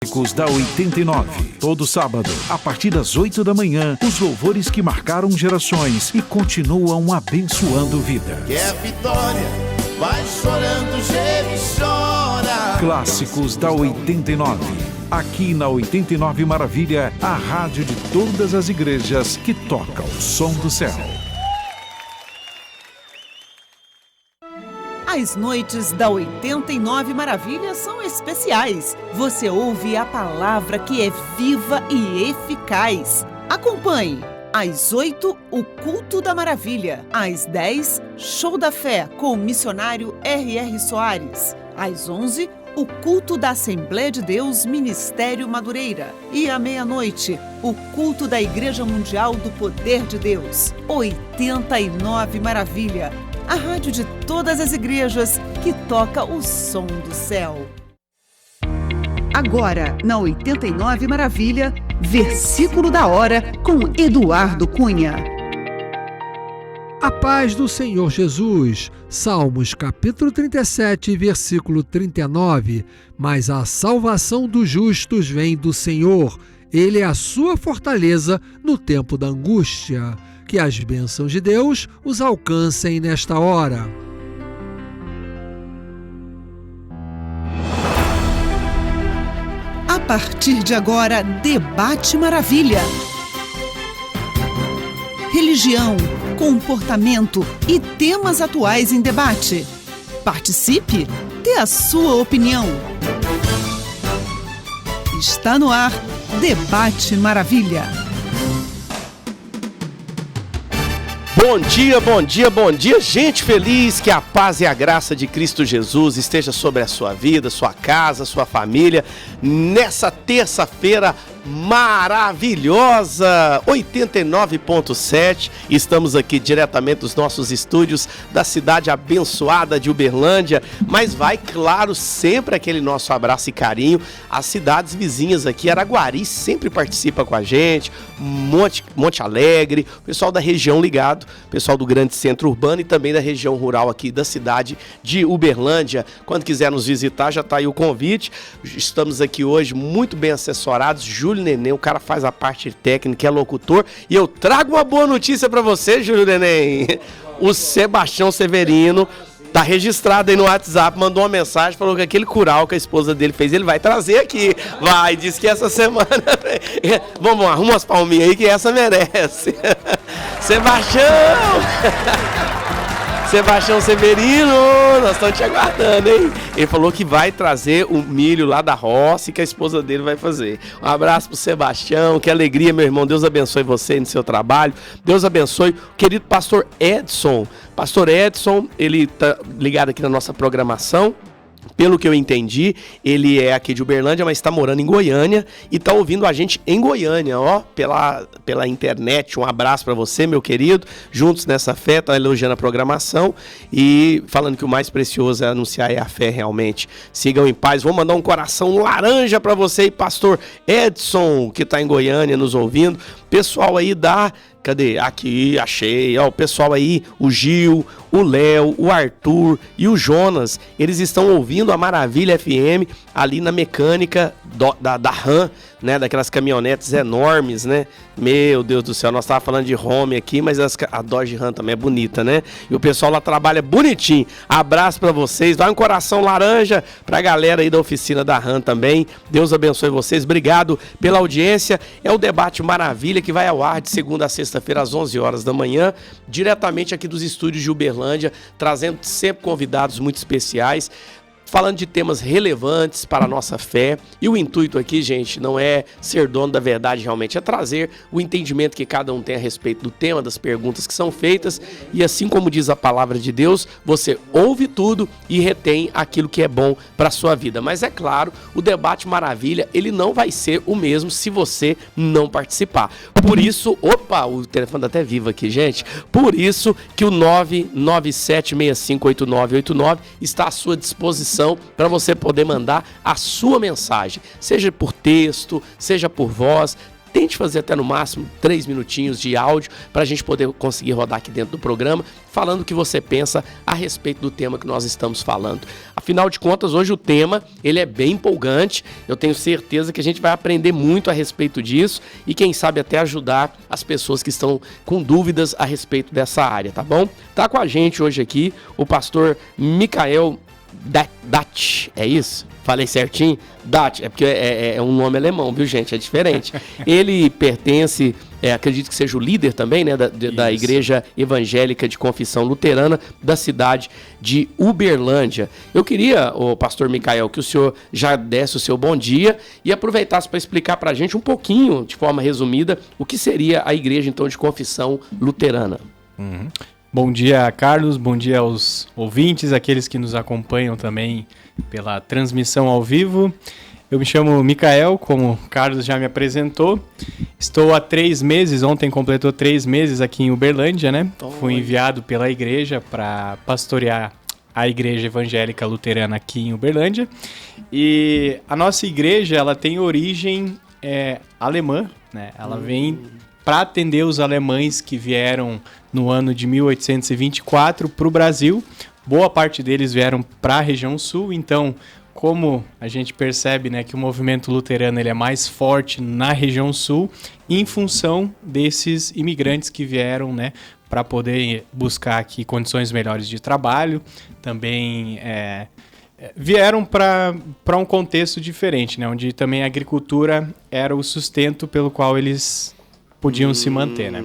Clássicos da 89. Todo sábado, a partir das 8 da manhã, os louvores que marcaram gerações e continuam abençoando vidas. Quer vitória, vai chorando, geme e chora. Clássicos da 89. Aqui na 89 Maravilha, a rádio de todas as igrejas que toca o som do céu. As noites da 89 Maravilha são especiais. Você ouve a palavra que é viva e eficaz. Acompanhe. Às 8, o Culto da Maravilha. Às 10, Show da Fé com o missionário R.R. Soares. Às 11, o Culto da Assembleia de Deus Ministério Madureira. E à meia-noite, o Culto da Igreja Mundial do Poder de Deus. 89 Maravilha. A rádio de todas as igrejas que toca o som do céu. Agora, na 89 Maravilha, Versículo da Hora, com Eduardo Cunha. A paz do Senhor Jesus. Salmos capítulo 37, versículo 39. Mas a salvação dos justos vem do Senhor. Ele é a sua fortaleza no tempo da angústia. Que as bênçãos de Deus os alcancem nesta hora. A partir de agora, Debate Maravilha. Religião, comportamento e temas atuais em debate. Participe, dê a sua opinião. Está no ar, Debate Maravilha. Bom dia, bom dia, bom dia, gente feliz, que a paz e a graça de Cristo Jesus esteja sobre a sua vida, sua casa, sua família, nessa terça-feira maravilhosa, 89.7, estamos aqui diretamente dos nossos estúdios da cidade abençoada de Uberlândia, mas vai, claro, sempre aquele nosso abraço e carinho, as cidades vizinhas aqui, Araguari sempre participa com a gente, Monte Alegre, o pessoal da região ligado, pessoal do grande centro urbano e também da região rural aqui da cidade de Uberlândia. Quando quiser nos visitar, já está aí o convite. Estamos aqui hoje muito bem assessorados. Júlio Neném, o cara faz a parte técnica, é locutor. E eu trago uma boa notícia para você, Júlio Neném. O Sebastião Severino tá registrado aí no WhatsApp, mandou uma mensagem, falou que aquele curau que a esposa dele fez, ele vai trazer aqui. Vai, disse que essa semana... Vamos lá, arruma umas palminhas aí que essa merece. Sebastião! Sebastião Severino, nós estamos te aguardando, hein? Ele falou que vai trazer o milho lá da roça e que a esposa dele vai fazer. Um abraço pro Sebastião, que alegria, meu irmão. Deus abençoe você no seu trabalho. Deus abençoe o querido pastor Edson. Pastor Edson, ele tá ligado aqui na nossa programação. Pelo que eu entendi, ele é aqui de Uberlândia, mas está morando em Goiânia e está ouvindo a gente em Goiânia, ó, pela internet. Um abraço para você, meu querido. Juntos nessa fé, tá elogiando a programação e falando que o mais precioso é anunciar a fé realmente. Sigam em paz. Vou mandar um coração laranja para você e pastor Edson, que está em Goiânia nos ouvindo. Pessoal aí da... Cadê? Aqui, achei. Ó, o pessoal aí, o Gil, o Léo, o Arthur e o Jonas, eles estão ouvindo a Maravilha FM ali na mecânica da RAM, né? Daquelas caminhonetes enormes, né? Meu Deus do céu, nós estávamos falando de Home aqui, mas a Dodge Ram também é bonita, né? E o pessoal lá trabalha bonitinho. Abraço pra vocês, vai um coração laranja pra galera aí da oficina da RAM também. Deus abençoe vocês, obrigado pela audiência. É o Debate Maravilha que vai ao ar de segunda a sexta-feira às 11 horas da manhã, diretamente aqui dos estúdios de Uberlândia, trazendo sempre convidados muito especiais, falando de temas relevantes para a nossa fé. E o intuito aqui, gente, não é ser dono da verdade realmente, é trazer o entendimento que cada um tem a respeito do tema, das perguntas que são feitas. E assim como diz a palavra de Deus, você ouve tudo e retém aquilo que é bom para a sua vida. Mas é claro, o Debate Maravilha, ele não vai ser o mesmo se você não participar. Por isso, opa, o telefone tá até vivo aqui, gente. Por isso que o 997658989 está à sua disposição para você poder mandar a sua mensagem, seja por texto, seja por voz. Tente fazer até no máximo 3 minutinhos de áudio para a gente poder conseguir rodar aqui dentro do programa, falando o que você pensa a respeito do tema que nós estamos falando. Afinal de contas, hoje o tema ele é bem empolgante, eu tenho certeza que a gente vai aprender muito a respeito disso e quem sabe até ajudar as pessoas que estão com dúvidas a respeito dessa área, tá bom? Tá com a gente hoje aqui o pastor Michael Dat, é isso? Falei certinho? Dat, é porque é um nome alemão, viu, gente? É diferente. Ele pertence, acredito que seja o líder também, né, da Igreja Evangélica de Confissão Luterana da cidade de Uberlândia. Eu queria, pastor Michael, que o senhor já desse o seu bom dia e aproveitasse para explicar para a gente um pouquinho, de forma resumida, o que seria a Igreja, então, de Confissão Luterana. Bom dia, Carlos. Bom dia aos ouvintes, aqueles que nos acompanham também pela transmissão ao vivo. Eu me chamo Michael, como o Carlos já me apresentou. Estou há 3 meses, ontem completou 3 meses aqui em Uberlândia, né? Fui enviado pela igreja para pastorear a Igreja Evangélica Luterana aqui em Uberlândia. E a nossa igreja, ela tem origem alemã, né? Ela vem para atender os alemães que vieram no ano de 1824 para o Brasil. Boa parte deles vieram para a região sul, então, como a gente percebe, né, que o movimento luterano ele é mais forte na região sul, em função desses imigrantes que vieram, né, para poder buscar aqui condições melhores de trabalho, também vieram para um contexto diferente, né, onde também a agricultura era o sustento pelo qual eles podiam se manter, né?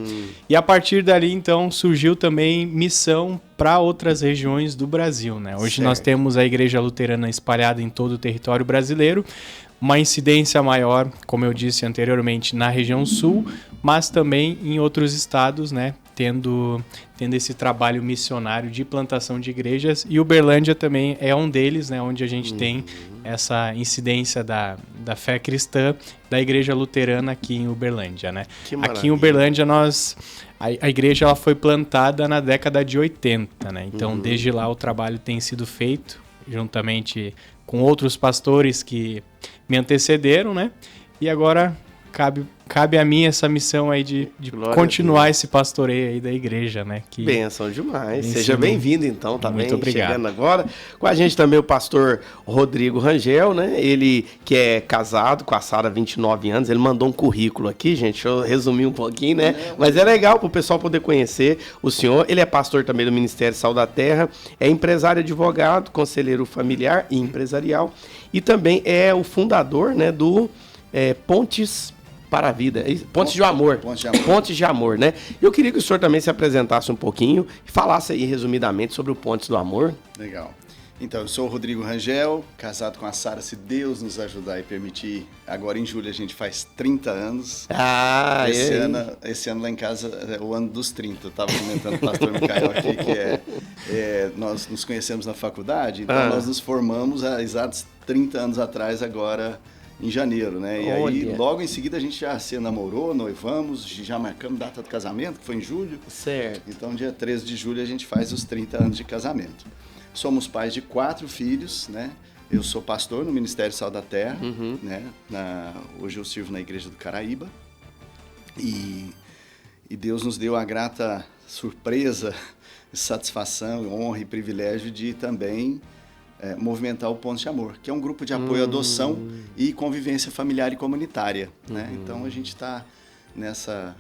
E a partir dali, então, surgiu também missão para outras regiões do Brasil, né? Hoje nós temos a Igreja Luterana espalhada em todo o território brasileiro, uma incidência maior, como eu disse anteriormente, na região sul, mas também em outros estados, né? Tendo esse trabalho missionário de plantação de igrejas, e Uberlândia também é um deles, né, onde a gente tem essa incidência da fé cristã da Igreja Luterana aqui em Uberlândia, né? Aqui em Uberlândia a igreja ela foi plantada na década de 80, né? Então desde lá o trabalho tem sido feito juntamente com outros pastores que me antecederam, né? E agora cabe a mim essa missão aí de continuar esse pastoreio aí da igreja, né? Que bênção demais. Seja bem-vindo, então, também. Muito obrigado. Chegando agora. Com a gente também o pastor Rodrigo Rangel, né? Ele que é casado com a Sara há 29 anos. Ele mandou um currículo aqui, gente. Deixa eu resumir um pouquinho, né? Mas é legal para o pessoal poder conhecer o senhor. Ele é pastor também do Ministério Sal da Terra. É empresário, advogado, conselheiro familiar e empresarial. E também é o fundador, né, do Pontes para a Vida, Pontes de Amor. Pontes de Amor, né? Eu queria que o senhor também se apresentasse um pouquinho e falasse aí resumidamente sobre o Pontes do Amor. Legal. Então, eu sou o Rodrigo Rangel, casado com a Sara, se Deus nos ajudar e permitir. Agora em julho a gente faz 30 anos. Esse ano lá em casa é o ano dos 30. Eu estava comentando com o pastor Michael aqui que nós nos conhecemos na faculdade, então nós nos formamos há exatos 30 anos atrás agora, em janeiro, né? E aí, logo em seguida, a gente já se namorou, noivamos, já marcamos data do casamento, que foi em julho. Certo. Então, dia 13 de julho, a gente faz os 30 anos de casamento. Somos pais de 4 filhos, né? Eu sou pastor no Ministério Sal da Terra, né? Hoje eu sirvo na Igreja do Caraíba. E Deus nos deu a grata surpresa, satisfação, honra e privilégio de também movimentar o Pontes de Amor, que é um grupo de apoio à adoção e convivência familiar e comunitária, né? Então a gente está nessa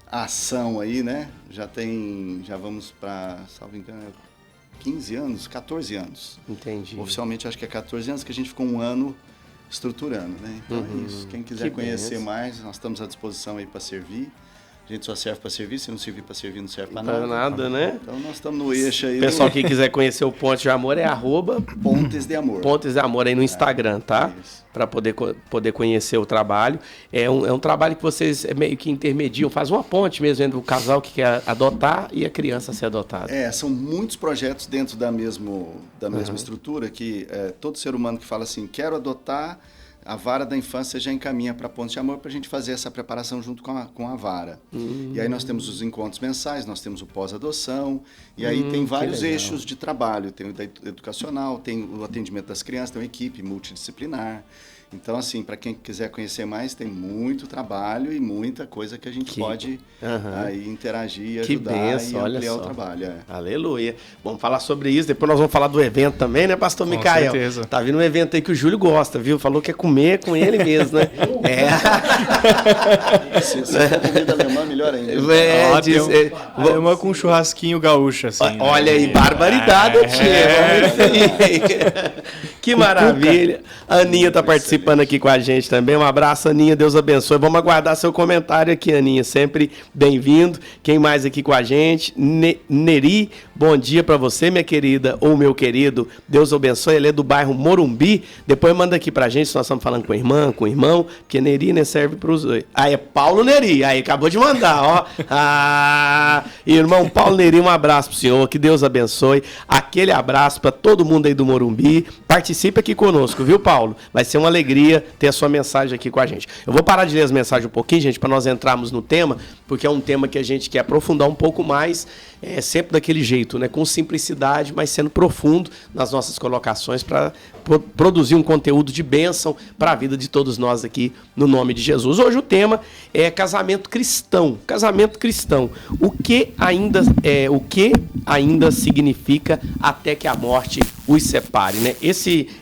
ação aí, né? Já vamos para, salvo engano, 15 anos, 14 anos. Entendi. Oficialmente acho que é 14 anos que a gente ficou um ano estruturando, né? Então é isso. Quem quiser conhecer mais, nós estamos à disposição aí para servir. A gente só serve para servir, se não servir para servir, não serve para nada. Né? Então nós estamos no eixo aí. Pessoal que quiser conhecer o Pontes de Amor é Pontes de Amor. Pontes de Amor aí no Instagram, tá? Para poder conhecer o trabalho. É um trabalho que vocês meio que intermediam, faz uma ponte mesmo entre o casal que quer adotar e a criança ser adotada. São muitos projetos dentro da mesma estrutura que todo ser humano que fala assim, quero adotar, a vara da infância já encaminha para Pontes de Amor para a gente fazer essa preparação junto com a vara. E aí nós temos os encontros mensais, nós temos o pós-adoção, e aí tem vários eixos de trabalho. Tem o educacional, tem o atendimento das crianças, tem uma equipe multidisciplinar. Então, assim, para quem quiser conhecer mais, tem muito trabalho e muita coisa que a gente pode aí interagir, ajudar benção, e olha ampliar só. o trabalho. Aleluia. Vamos falar sobre isso, depois nós vamos falar do evento também, né, pastor Com Micael? certeza. Tá vindo um evento aí que o Júlio gosta, viu? Falou que é comer com ele mesmo, né? Se for comida alemã, melhor ainda. Uma com churrasquinho gaúcho, assim. Olha aí, barbaridade, tia. Que maravilha. A Aninha tá participando aqui com a gente também. Um abraço, Aninha. Deus abençoe. Vamos aguardar seu comentário aqui, Aninha. Sempre bem-vindo. Quem mais aqui com a gente? Neri, bom dia pra você, minha querida, ou meu querido. Deus abençoe. Ele é do bairro Morumbi. Depois manda aqui pra gente se nós estamos falando com a irmã, com o irmão, porque Neri, né, serve pros dois. Aí é Paulo Neri. Aí acabou de mandar, ó. Irmão Paulo Neri, um abraço pro senhor. Que Deus abençoe. Aquele abraço pra todo mundo aí do Morumbi. Participe aqui conosco, viu, Paulo? Vai ser uma alegria ter a sua mensagem aqui com a gente. Eu vou parar de ler as mensagens um pouquinho, gente, para nós entrarmos no tema, porque é um tema que a gente quer aprofundar um pouco mais, sempre daquele jeito, né? Com simplicidade, mas sendo profundo nas nossas colocações para produzir um conteúdo de bênção para a vida de todos nós aqui, no nome de Jesus. Hoje o tema é casamento cristão. Casamento cristão. O que ainda significa até que a morte os separe, né?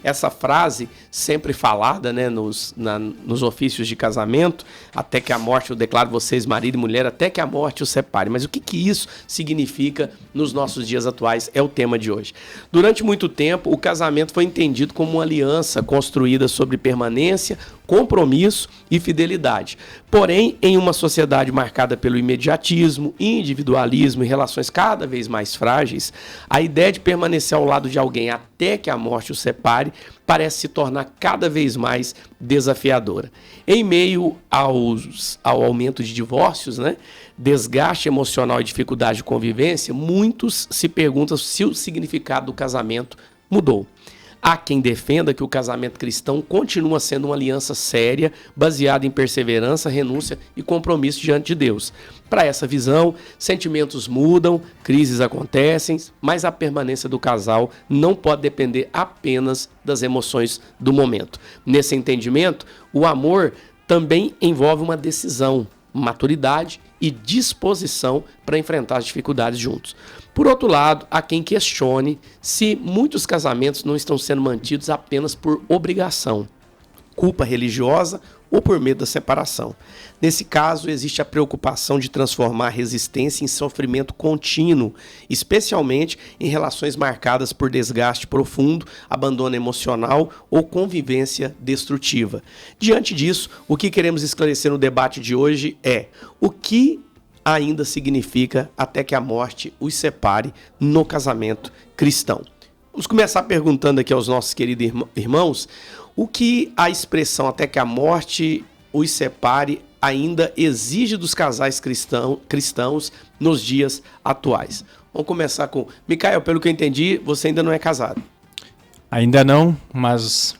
Essa frase sempre falada, né, nos ofícios de casamento, até que a morte eu declaro vocês marido e mulher, até que a morte os separe. Mas o que isso significa nos nossos dias atuais é o tema de hoje. Durante muito tempo, o casamento foi entendido como uma aliança construída sobre permanência, compromisso e fidelidade. Porém, em uma sociedade marcada pelo imediatismo, individualismo e relações cada vez mais frágeis, a ideia de permanecer ao lado de alguém até que a morte o separe parece se tornar cada vez mais desafiadora. Em meio ao aumento de divórcios, né, desgaste emocional e dificuldade de convivência, muitos se perguntam se o significado do casamento mudou. Há quem defenda que o casamento cristão continua sendo uma aliança séria, baseada em perseverança, renúncia e compromisso diante de Deus. Para essa visão, sentimentos mudam, crises acontecem, mas a permanência do casal não pode depender apenas das emoções do momento. Nesse entendimento, o amor também envolve uma decisão, maturidade e disposição para enfrentar as dificuldades juntos. Por outro lado, há quem questione se muitos casamentos não estão sendo mantidos apenas por obrigação, culpa religiosa ou por medo da separação. Nesse caso, existe a preocupação de transformar a resistência em sofrimento contínuo, especialmente em relações marcadas por desgaste profundo, abandono emocional ou convivência destrutiva. Diante disso, o que queremos esclarecer no debate de hoje é o que ainda significa até que a morte os separe no casamento cristão. Vamos começar perguntando aqui aos nossos queridos irmãos o que a expressão até que a morte os separe ainda exige dos casais cristãos nos dias atuais. Vamos começar com Micael, pelo que eu entendi, você ainda não é casado. Ainda não, mas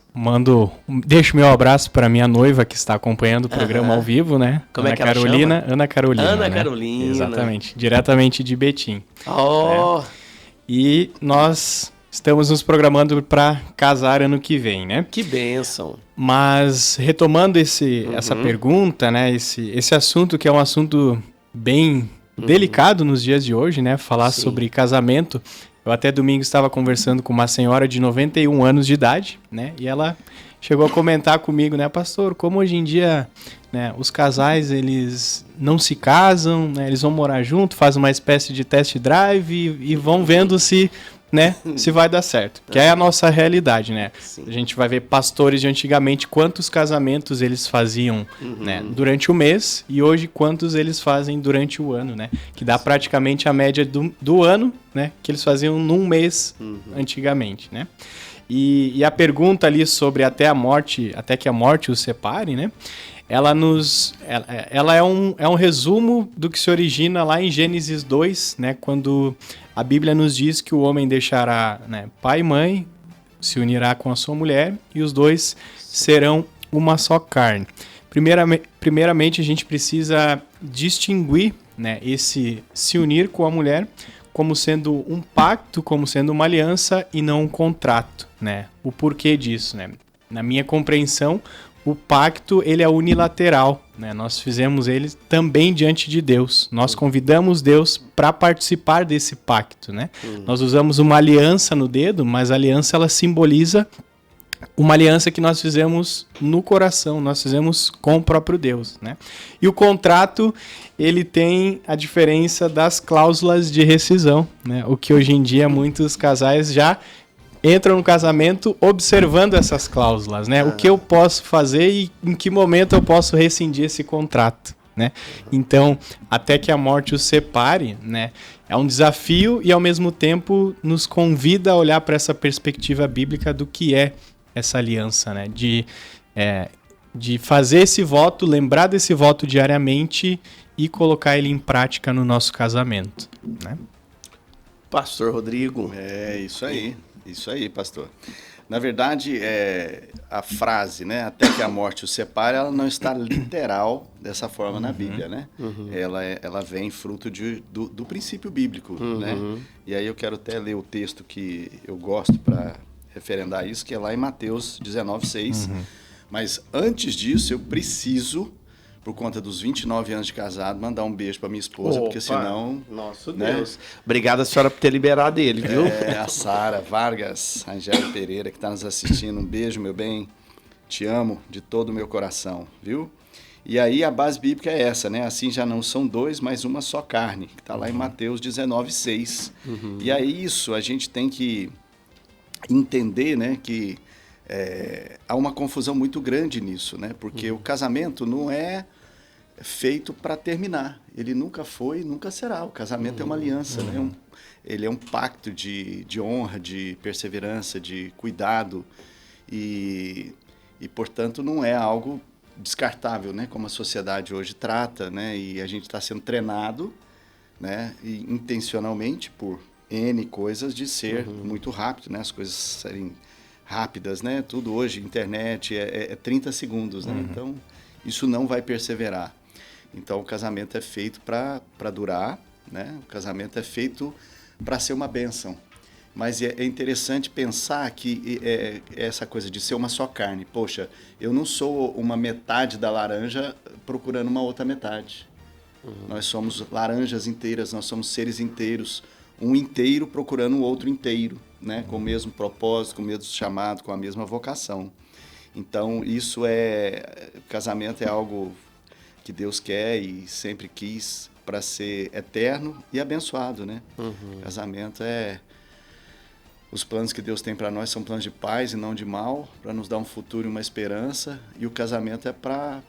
deixo meu abraço para minha noiva que está acompanhando o programa ao vivo, né? Como é que ela chama? Ana Carolina. Ana né? Carolina. Exatamente, diretamente de Betim. Oh! E nós estamos nos programando para casar ano que vem, né? Que bênção! Mas retomando essa pergunta, né? Esse assunto que é um assunto bem delicado nos dias de hoje, né? Falar sobre casamento. Eu até domingo estava conversando com uma senhora de 91 anos de idade, né? E ela chegou a comentar comigo, né? Pastor, como hoje em dia, né, os casais, eles não se casam, né? Eles vão morar junto, fazem uma espécie de test drive e vão vendo se vai dar certo. Que é a nossa realidade, né? Sim. A gente vai ver pastores de antigamente, quantos casamentos eles faziam né, durante o mês e hoje quantos eles fazem durante o ano, né? Que dá praticamente a média do ano, né? Que eles faziam num mês antigamente, né? E a pergunta ali sobre até que a morte os separe, né? Ela é um resumo do que se origina lá em Gênesis 2, né? Quando a Bíblia nos diz que o homem deixará, né, pai e mãe, se unirá com a sua mulher e os dois serão uma só carne. Primeiramente, a gente precisa distinguir, né, esse se unir com a mulher como sendo um pacto, como sendo uma aliança e não um contrato, né? O porquê disso, né? na minha compreensão, o pacto ele é unilateral, né? Nós fizemos ele também diante de Deus. Nós convidamos Deus para participar desse pacto, né? Nós usamos uma aliança no dedo, mas a aliança ela simboliza uma aliança que nós fizemos no coração, nós fizemos com o próprio Deus, né? E o contrato, ele tem a diferença das cláusulas de rescisão, né? O que hoje em dia muitos casais já entram no casamento observando essas cláusulas, né? O que eu posso fazer e em que momento eu posso rescindir esse contrato, né? Então, até que a morte os separe, né? É um desafio e, ao mesmo tempo, nos convida a olhar para essa perspectiva bíblica do que é essa aliança, né? De fazer esse voto, lembrar desse voto diariamente e colocar ele em prática no nosso casamento, né? Pastor Rodrigo. Isso aí, pastor. Na verdade, a frase, né, até que a morte os separe, ela não está literal dessa forma na Bíblia, né? Ela vem fruto do princípio bíblico, né? E aí eu quero até ler o texto que eu gosto para referendar isso, que é lá em Mateus 19:6. Mas antes disso, eu preciso, por conta dos 29 anos de casado, mandar um beijo para minha esposa, porque senão... Nosso né? Deus. Obrigado a senhora por ter liberado ele, viu? A Sara Vargas, a Angélica Pereira, que está nos assistindo. Um beijo, meu bem. Te amo de todo o meu coração, viu? E aí a base bíblica é essa, né? Assim já não são dois, mas uma só carne, que está lá em Mateus 19:6. E aí isso a gente tem que entender, né, que há uma confusão muito grande nisso, né? Porque o casamento não é feito para terminar. Ele nunca foi, nunca será. O casamento é uma aliança, né? Ele é um pacto de honra, de perseverança, de cuidado e, portanto, não é algo descartável, né? Como a sociedade hoje trata, né? E a gente está sendo treinado, né? E intencionalmente por N coisas de ser muito rápido, né? As coisas serem rápidas, né? Tudo hoje, internet, é 30 segundos, né? Então, isso não vai perseverar. Então, o casamento é feito para durar, né? O casamento é feito para ser uma bênção. Mas é interessante pensar que essa coisa de ser uma só carne. Poxa, eu não sou uma metade da laranja procurando uma outra metade. Nós somos laranjas inteiras, nós somos seres inteiros. Um inteiro procurando o outro inteiro, né? Com o mesmo propósito, com o mesmo chamado, com a mesma vocação. Então, casamento é algo que Deus quer e sempre quis para ser eterno e abençoado, né? Casamento os planos que Deus tem para nós são planos de paz e não de mal, para nos dar um futuro e uma esperança. E o casamento é para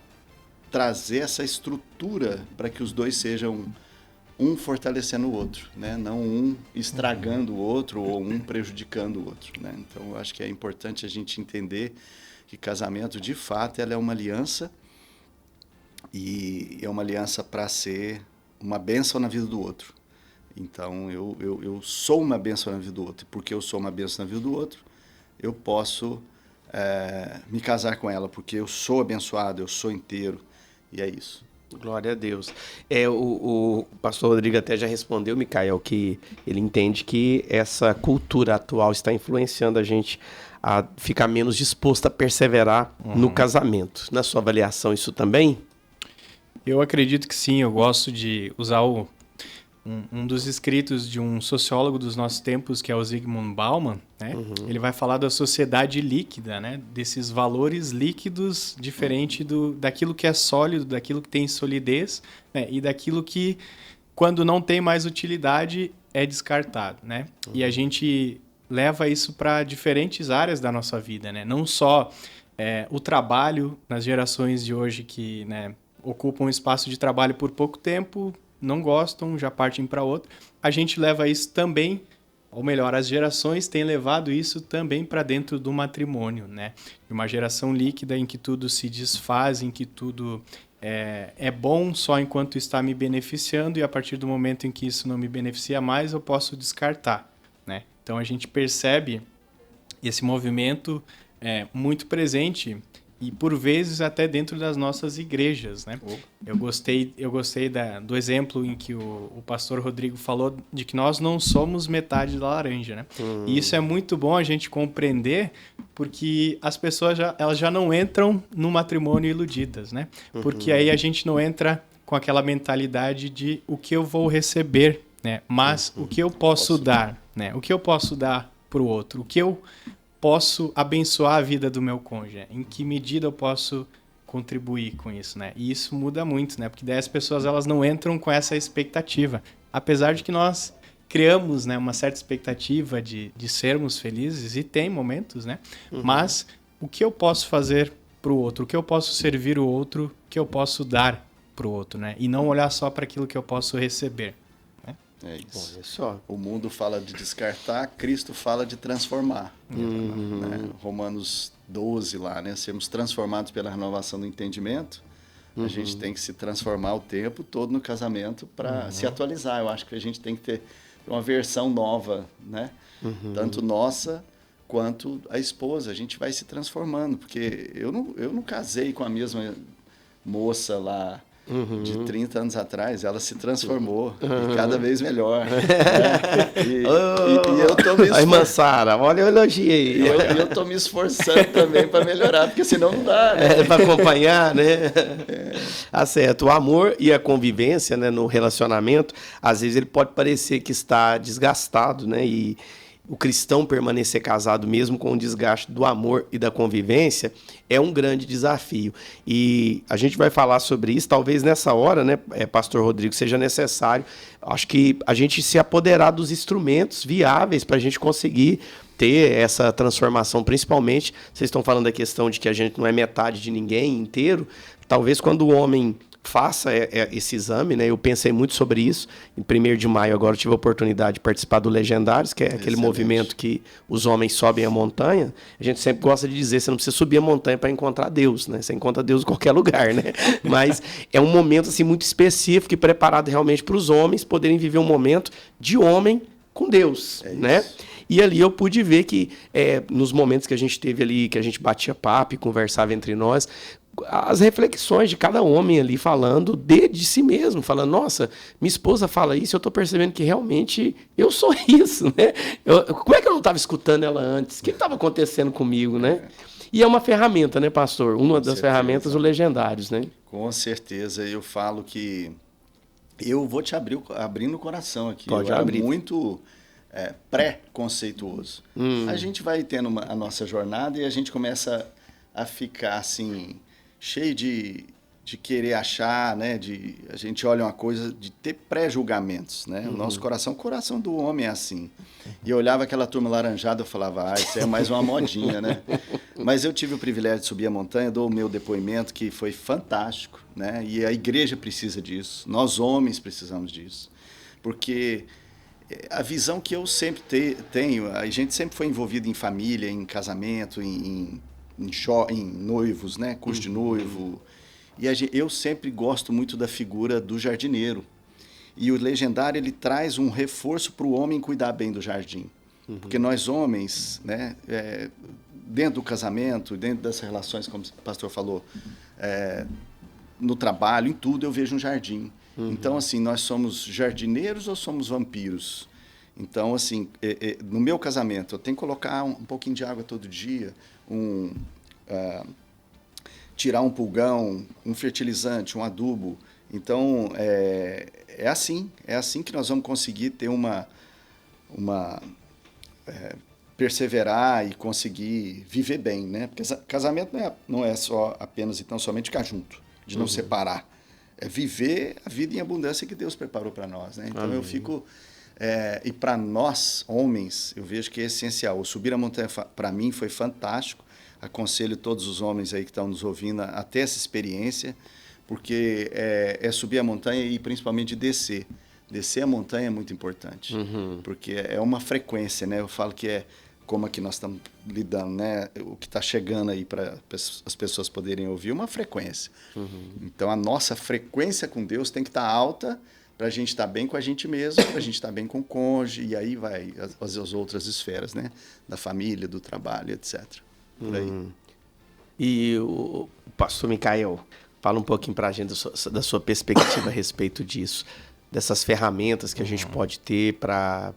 trazer essa estrutura para que os dois sejam um fortalecendo o outro, né? Não um estragando o outro ou um prejudicando o outro, né? Então, eu acho que é importante a gente entender que casamento, de fato, ela é uma aliança e é uma aliança para ser uma bênção na vida do outro. Então, eu sou uma bênção na vida do outro. E porque eu sou uma bênção na vida do outro, eu posso me casar com ela, porque eu sou abençoado, eu sou inteiro, e é isso. Glória a Deus. O pastor Rodrigo até já respondeu, Micael, que ele entende que essa cultura atual está influenciando a gente a ficar menos disposto a perseverar no casamento. Na sua avaliação, isso também? Eu acredito que sim. Eu gosto de usar um dos escritos de um sociólogo dos nossos tempos, que é o Zygmunt Bauman, né? Ele vai falar da sociedade líquida, né? Desses valores líquidos, diferente daquilo que é sólido, daquilo que tem solidez, né? E daquilo que, quando não tem mais utilidade, é descartado, né? E a gente leva isso para diferentes áreas da nossa vida, né? Não só o trabalho nas gerações de hoje que, né, ocupam espaço de trabalho por pouco tempo, não gostam, já partem para outro. A gente leva isso também, ou melhor, as gerações têm levado isso também para dentro do matrimônio, né? Uma geração líquida em que tudo se desfaz, em que tudo é bom só enquanto está me beneficiando, e a partir do momento em que isso não me beneficia mais, eu posso descartar, né? Então a gente percebe esse movimento muito presente e por vezes até dentro das nossas igrejas, né? Eu gostei do exemplo em que o pastor Rodrigo falou de que nós não somos metade da laranja, né? E isso é muito bom a gente compreender, porque as pessoas elas já não entram no matrimônio iludidas, né? Porque aí a gente não entra com aquela mentalidade de o que eu vou receber, né? Mas o que eu posso dar, né? O que eu posso dar para o outro? O que eu posso abençoar a vida do meu cônjuge? Em que medida eu posso contribuir com isso, né? E isso muda muito, né? Porque daí as pessoas elas não entram com essa expectativa. Apesar de que nós criamos, né, uma certa expectativa de sermos felizes, e tem momentos, né? Mas o que eu posso fazer para o outro? O que eu posso servir o outro? O que eu posso dar para o outro, né? E não olhar só para aquilo que eu posso receber. É isso. Olha só. O mundo fala de descartar, Cristo fala de transformar. Né? Romanos 12 lá, né? Sermos transformados pela renovação do entendimento. A gente tem que se transformar o tempo todo no casamento para se atualizar. Eu acho que a gente tem que ter uma versão nova, né? Tanto nossa quanto a esposa. A gente vai se transformando, porque eu não casei com a mesma moça lá de 30 anos atrás. Ela se transformou e cada vez melhor. Né? E eu tô me Aí, Mansara, olha o elogio aí. eu tô me esforçando também para melhorar, porque senão não dá, né? Para acompanhar, né? Tá certo. O amor e a convivência, né, no relacionamento, às vezes ele pode parecer que está desgastado, né? E o cristão permanecer casado mesmo com o desgaste do amor e da convivência é um grande desafio. E a gente vai falar sobre isso, talvez nessa hora, né, Pastor Rodrigo, seja necessário, acho que a gente se apoderar dos instrumentos viáveis para a gente conseguir ter essa transformação, principalmente, vocês estão falando da questão de que a gente não é metade de ninguém inteiro, talvez quando o homem faça esse exame, né? Eu pensei muito sobre isso. Em 1º de maio agora eu tive a oportunidade de participar do Legendários, que é aquele movimento que os homens sobem a montanha. A gente sempre gosta de dizer, você não precisa subir a montanha para encontrar Deus, né? Você encontra Deus em qualquer lugar, né? Mas é um momento assim muito específico e preparado realmente para os homens poderem viver um momento de homem com Deus, né? E ali eu pude ver que nos momentos que a gente teve ali, que a gente batia papo e conversava entre nós, as reflexões de cada homem ali falando de si mesmo, falando, nossa, minha esposa fala isso, eu estou percebendo que realmente eu sou isso, né? Como é que eu não estava escutando ela antes? O que estava acontecendo comigo, né? E é uma ferramenta, né, pastor? Uma das ferramentas, o Legendários, né? Com certeza, eu falo que eu vou te abrindo o coração aqui. Pode eu abrir. era muito pré-conceituoso. A gente vai tendo a nossa jornada e a gente começa a ficar assim, cheio de querer achar, né? A gente olha uma coisa, de ter pré-julgamentos, né? O nosso coração, o coração do homem é assim. E eu olhava aquela turma laranjada, eu falava, isso é mais uma modinha, né? Mas eu tive o privilégio de subir a montanha, dou o meu depoimento, que foi fantástico, né? E a igreja precisa disso, nós homens precisamos disso. Porque a visão que eu sempre tenho, a gente sempre foi envolvido em família, em casamento, em noivos, né? Curso de noivo. E eu sempre gosto muito da figura do jardineiro. E o Legendário, ele traz um reforço para o homem cuidar bem do jardim. Porque nós homens, né, dentro do casamento, dentro das relações, como o pastor falou, no trabalho, em tudo, eu vejo um jardim. Então, assim, nós somos jardineiros ou somos vampiros? Então, assim, no meu casamento, eu tenho que colocar um pouquinho de água todo dia, tirar um pulgão, um fertilizante, um adubo. Então, é assim que nós vamos conseguir ter perseverar e conseguir viver bem, né? Porque casamento não é só apenas e tão somente ficar junto, de não separar. É viver a vida em abundância que Deus preparou para nós, né? Então, eu fico... e para nós, homens, eu vejo que é essencial. O subir a montanha, para mim, foi fantástico. Aconselho todos os homens aí que estão nos ouvindo a ter essa experiência, porque é subir a montanha e principalmente descer. Descer a montanha é muito importante, porque é uma frequência, né? Eu falo que é como aqui nós estamos lidando, né? O que está chegando aí para as pessoas poderem ouvir, uma frequência. Então, a nossa frequência com Deus tem que estar alta para a gente estar bem com a gente mesmo, para a gente estar bem com o cônjuge, e aí vai as outras esferas, né? Da família, do trabalho, etc. Por aí. E o pastor Micael, fala um pouquinho para a gente da sua perspectiva a respeito disso, dessas ferramentas que a gente pode ter para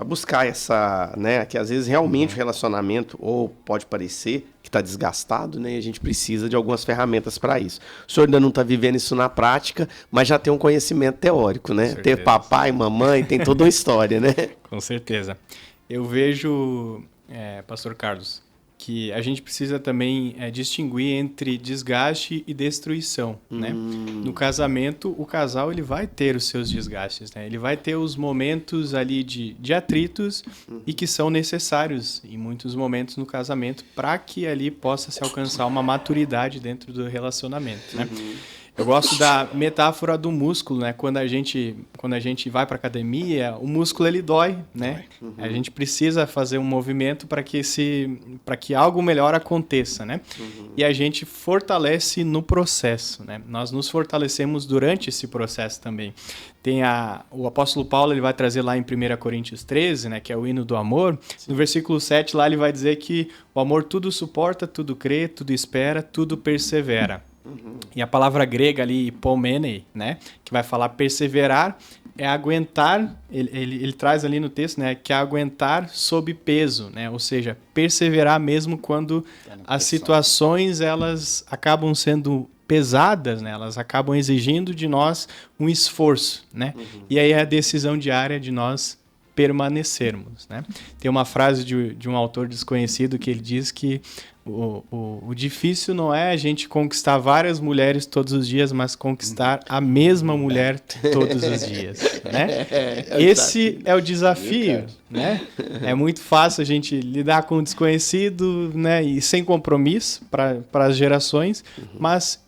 buscar essa, né, que às vezes realmente o relacionamento ou pode parecer que está desgastado, né, e a gente precisa de algumas ferramentas para isso. O senhor ainda não está vivendo isso na prática, mas já tem um conhecimento teórico, né? Ter papai, mamãe, tem toda uma história, né? Com certeza. Eu vejo, pastor Carlos, que a gente precisa também distinguir entre desgaste e destruição, né? No casamento, o casal ele vai ter os seus desgastes, né? Ele vai ter os momentos ali de atritos e que são necessários em muitos momentos no casamento para que ali possa se alcançar uma maturidade dentro do relacionamento, né? Eu gosto da metáfora do músculo, né? Quando a gente vai para academia, o músculo ele dói, né? A gente precisa fazer um movimento para que algo melhor aconteça, né? E a gente fortalece no processo, né? Nós nos fortalecemos durante esse processo também. Tem o apóstolo Paulo, ele vai trazer lá em 1 Coríntios 13, né, que é o hino do amor. Sim. No versículo 7 lá ele vai dizer que o amor tudo suporta, tudo crê, tudo espera, tudo persevera. E a palavra grega ali, pomenei, né, que vai falar perseverar, é aguentar, ele traz ali no texto, né, que é aguentar sob peso, né, ou seja, perseverar mesmo quando as situações elas acabam sendo pesadas, né, elas acabam exigindo de nós um esforço, né, e aí é a decisão diária de nós permanecermos, né. Tem uma frase de um autor desconhecido que ele diz que o difícil não é a gente conquistar várias mulheres todos os dias, mas conquistar a mesma mulher todos os dias, né? Esse é o desafio, né? É muito fácil a gente lidar com o desconhecido, né? E sem compromisso para as gerações, mas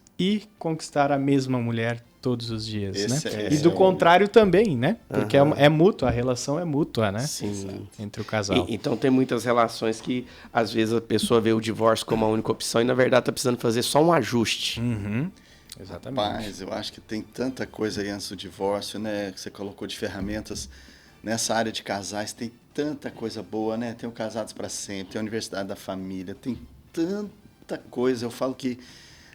conquistar a mesma mulher todos os dias, né? E do contrário também, né? Porque é mútua, a relação é mútua, né? Sim. Entre o casal. Então tem muitas relações que às vezes a pessoa vê o divórcio como a única opção e na verdade está precisando fazer só um ajuste. Exatamente. Rapaz, eu acho que tem tanta coisa aí antes do divórcio, né? Que você colocou de ferramentas nessa área de casais, tem tanta coisa boa, né? Tem o Casados para Sempre, tem a Universidade da Família, tem tanta coisa. Eu falo que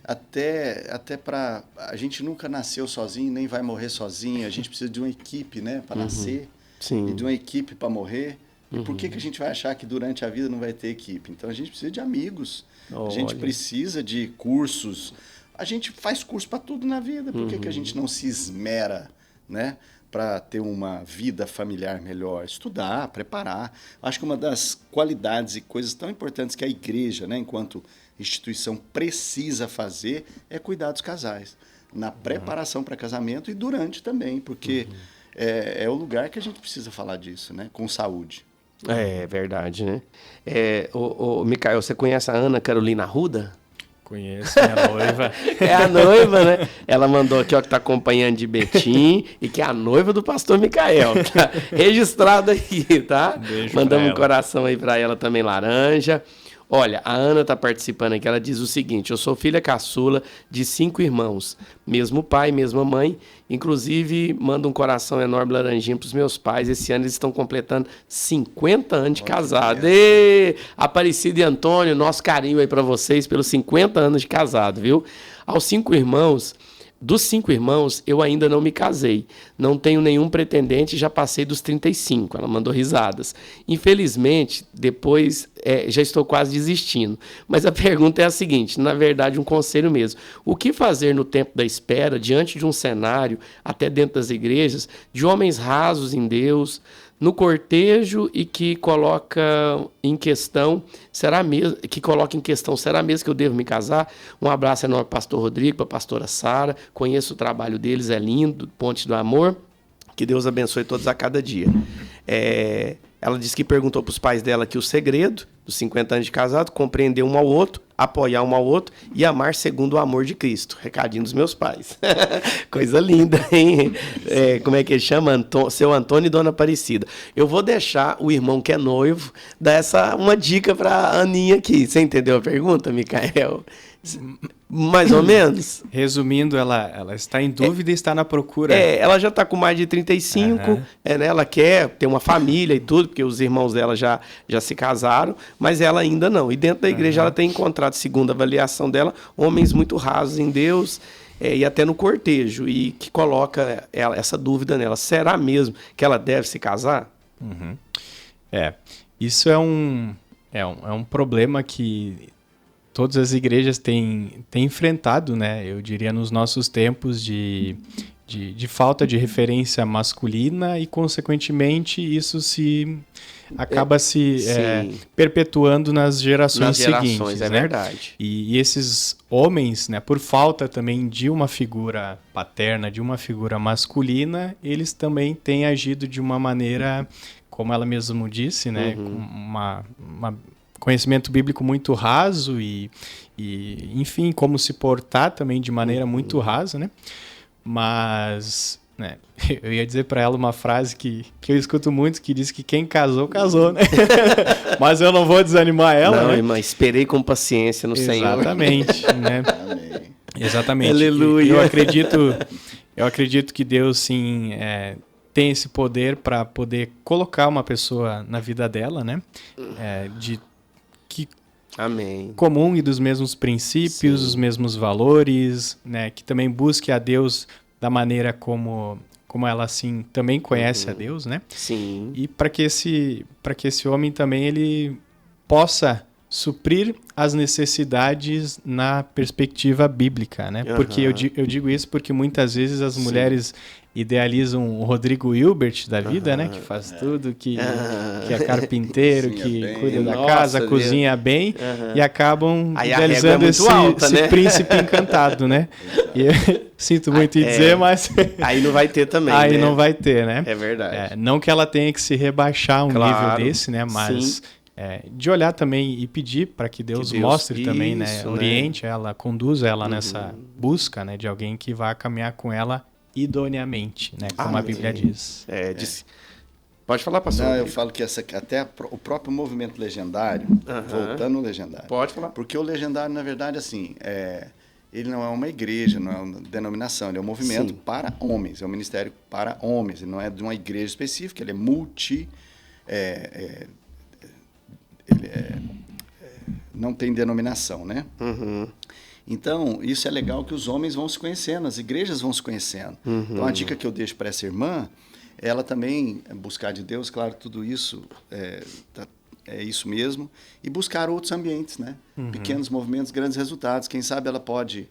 até para a gente nunca nasceu sozinho, nem vai morrer sozinho. A gente precisa de uma equipe, né, para nascer. Sim. E de uma equipe para morrer. E por que a gente vai achar que durante a vida não vai ter equipe? Então a gente precisa de amigos. A gente precisa de cursos. A gente faz curso para tudo na vida. Por que a gente não se esmera, né, para ter uma vida familiar melhor? Estudar, preparar. Acho que uma das qualidades e coisas tão importantes que a igreja, né, enquanto instituição precisa fazer é cuidar dos casais, na preparação para casamento e durante também, porque é o lugar que a gente precisa falar disso, né? Com saúde. É verdade, né? Micael, você conhece a Ana Carolina Arruda? Conheço, é a noiva. É a noiva, né? Ela mandou aqui, ó, que tá acompanhando de Betim e que é a noiva do pastor Micael. Tá registrado aqui, tá? Beijo. Mandamos um coração aí para ela também, laranja. Olha, a Ana está participando aqui, ela diz o seguinte: eu sou filha caçula de 5 irmãos, mesmo pai, mesma mãe, inclusive mando um coração enorme laranjinha para os meus pais, esse ano eles estão completando 50 anos de casado. Aparecido e Antônio, nosso carinho aí para vocês pelos 50 anos de casado, viu? Aos 5 irmãos... Dos 5 irmãos, eu ainda não me casei. Não tenho nenhum pretendente, já passei dos 35. Ela mandou risadas. Infelizmente, depois já estou quase desistindo. Mas a pergunta é a seguinte, na verdade, um conselho mesmo. O que fazer no tempo da espera, diante de um cenário, até dentro das igrejas, de homens rasos em Deus, no cortejo e que coloca em questão, será mesmo que eu devo me casar? Um abraço enorme para o pastor Rodrigo, para a pastora Sara, conheço o trabalho deles, é lindo, Ponte do Amor, que Deus abençoe todos a cada dia. Ela disse que perguntou para os pais dela que o segredo dos 50 anos de casado, compreender um ao outro, apoiar um ao outro e amar segundo o amor de Cristo. Recadinho dos meus pais. Coisa linda, hein? Como é que ele chama? Seu Antônio e Dona Aparecida. Eu vou deixar o irmão que é noivo dar uma dica para a Aninha aqui. Você entendeu a pergunta, Micael? Mais ou menos. Resumindo, ela está em dúvida e está na procura. Ela já está com mais de 35, né? Ela quer ter uma família e tudo, porque os irmãos dela já se casaram, mas ela ainda não. E dentro da igreja ela tem encontrado, segundo a avaliação dela, homens muito rasos em Deus, e até no cortejo, e que coloca essa dúvida nela. Será mesmo que ela deve se casar? Isso é um problema que todas as igrejas têm enfrentado, né? Eu diria, nos nossos tempos de falta de referência masculina e, consequentemente, isso acaba se perpetuando nas gerações seguintes. É né? verdade. E esses homens, né, por falta também de uma figura paterna, de uma figura masculina, eles também têm agido de uma maneira, como ela mesma disse, né, com uma conhecimento bíblico muito raso e, enfim, como se portar também de maneira muito rasa, né? Mas, né, eu ia dizer para ela uma frase que eu escuto muito, que diz que quem casou, casou, né? Mas eu não vou desanimar ela, não, né? Irmã, esperei com paciência no Senhor. Exatamente, né? Amém. Exatamente. Aleluia. Eu acredito que Deus, sim, tem esse poder para poder colocar uma pessoa na vida dela, né? Amém. Comum e dos mesmos princípios, Sim. os mesmos valores, né? Que também busque a Deus da maneira como ela, assim, também conhece a Deus, né? Sim. E para que esse homem também ele possa suprir as necessidades na perspectiva bíblica, né? Porque eu digo isso porque muitas vezes as mulheres idealizam o Rodrigo Hilbert da vida, né? Que faz tudo, que é carpinteiro, que cuida da casa, cozinha bem, e acabam Aí idealizando esse esse príncipe encantado, né? E eu sinto muito em dizer, mas... Aí não vai ter também, Aí né? não vai ter, né? É verdade. Não que ela tenha que se rebaixar a um nível desse, né? Mas... Sim. De olhar também e pedir para que Deus mostre também, né? isso, Oriente ela, conduza ela nessa busca, né? De alguém que vá caminhar com ela idoneamente, né? Como a Bíblia diz. Pode falar, pastor. Não, eu falo que até o próprio movimento legendário, voltando ao legendário. Pode falar. Porque o legendário, na verdade, assim, ele não é uma igreja, não é uma denominação, ele é um movimento para homens, é um ministério para homens, ele não é de uma igreja específica, ele é não tem denominação, né? Então, isso é legal que os homens vão se conhecendo, as igrejas vão se conhecendo. Então, a dica que eu deixo para essa irmã, ela também buscar de Deus, claro, tudo isso é isso mesmo, e buscar outros ambientes, né? Pequenos movimentos, grandes resultados. Quem sabe ela pode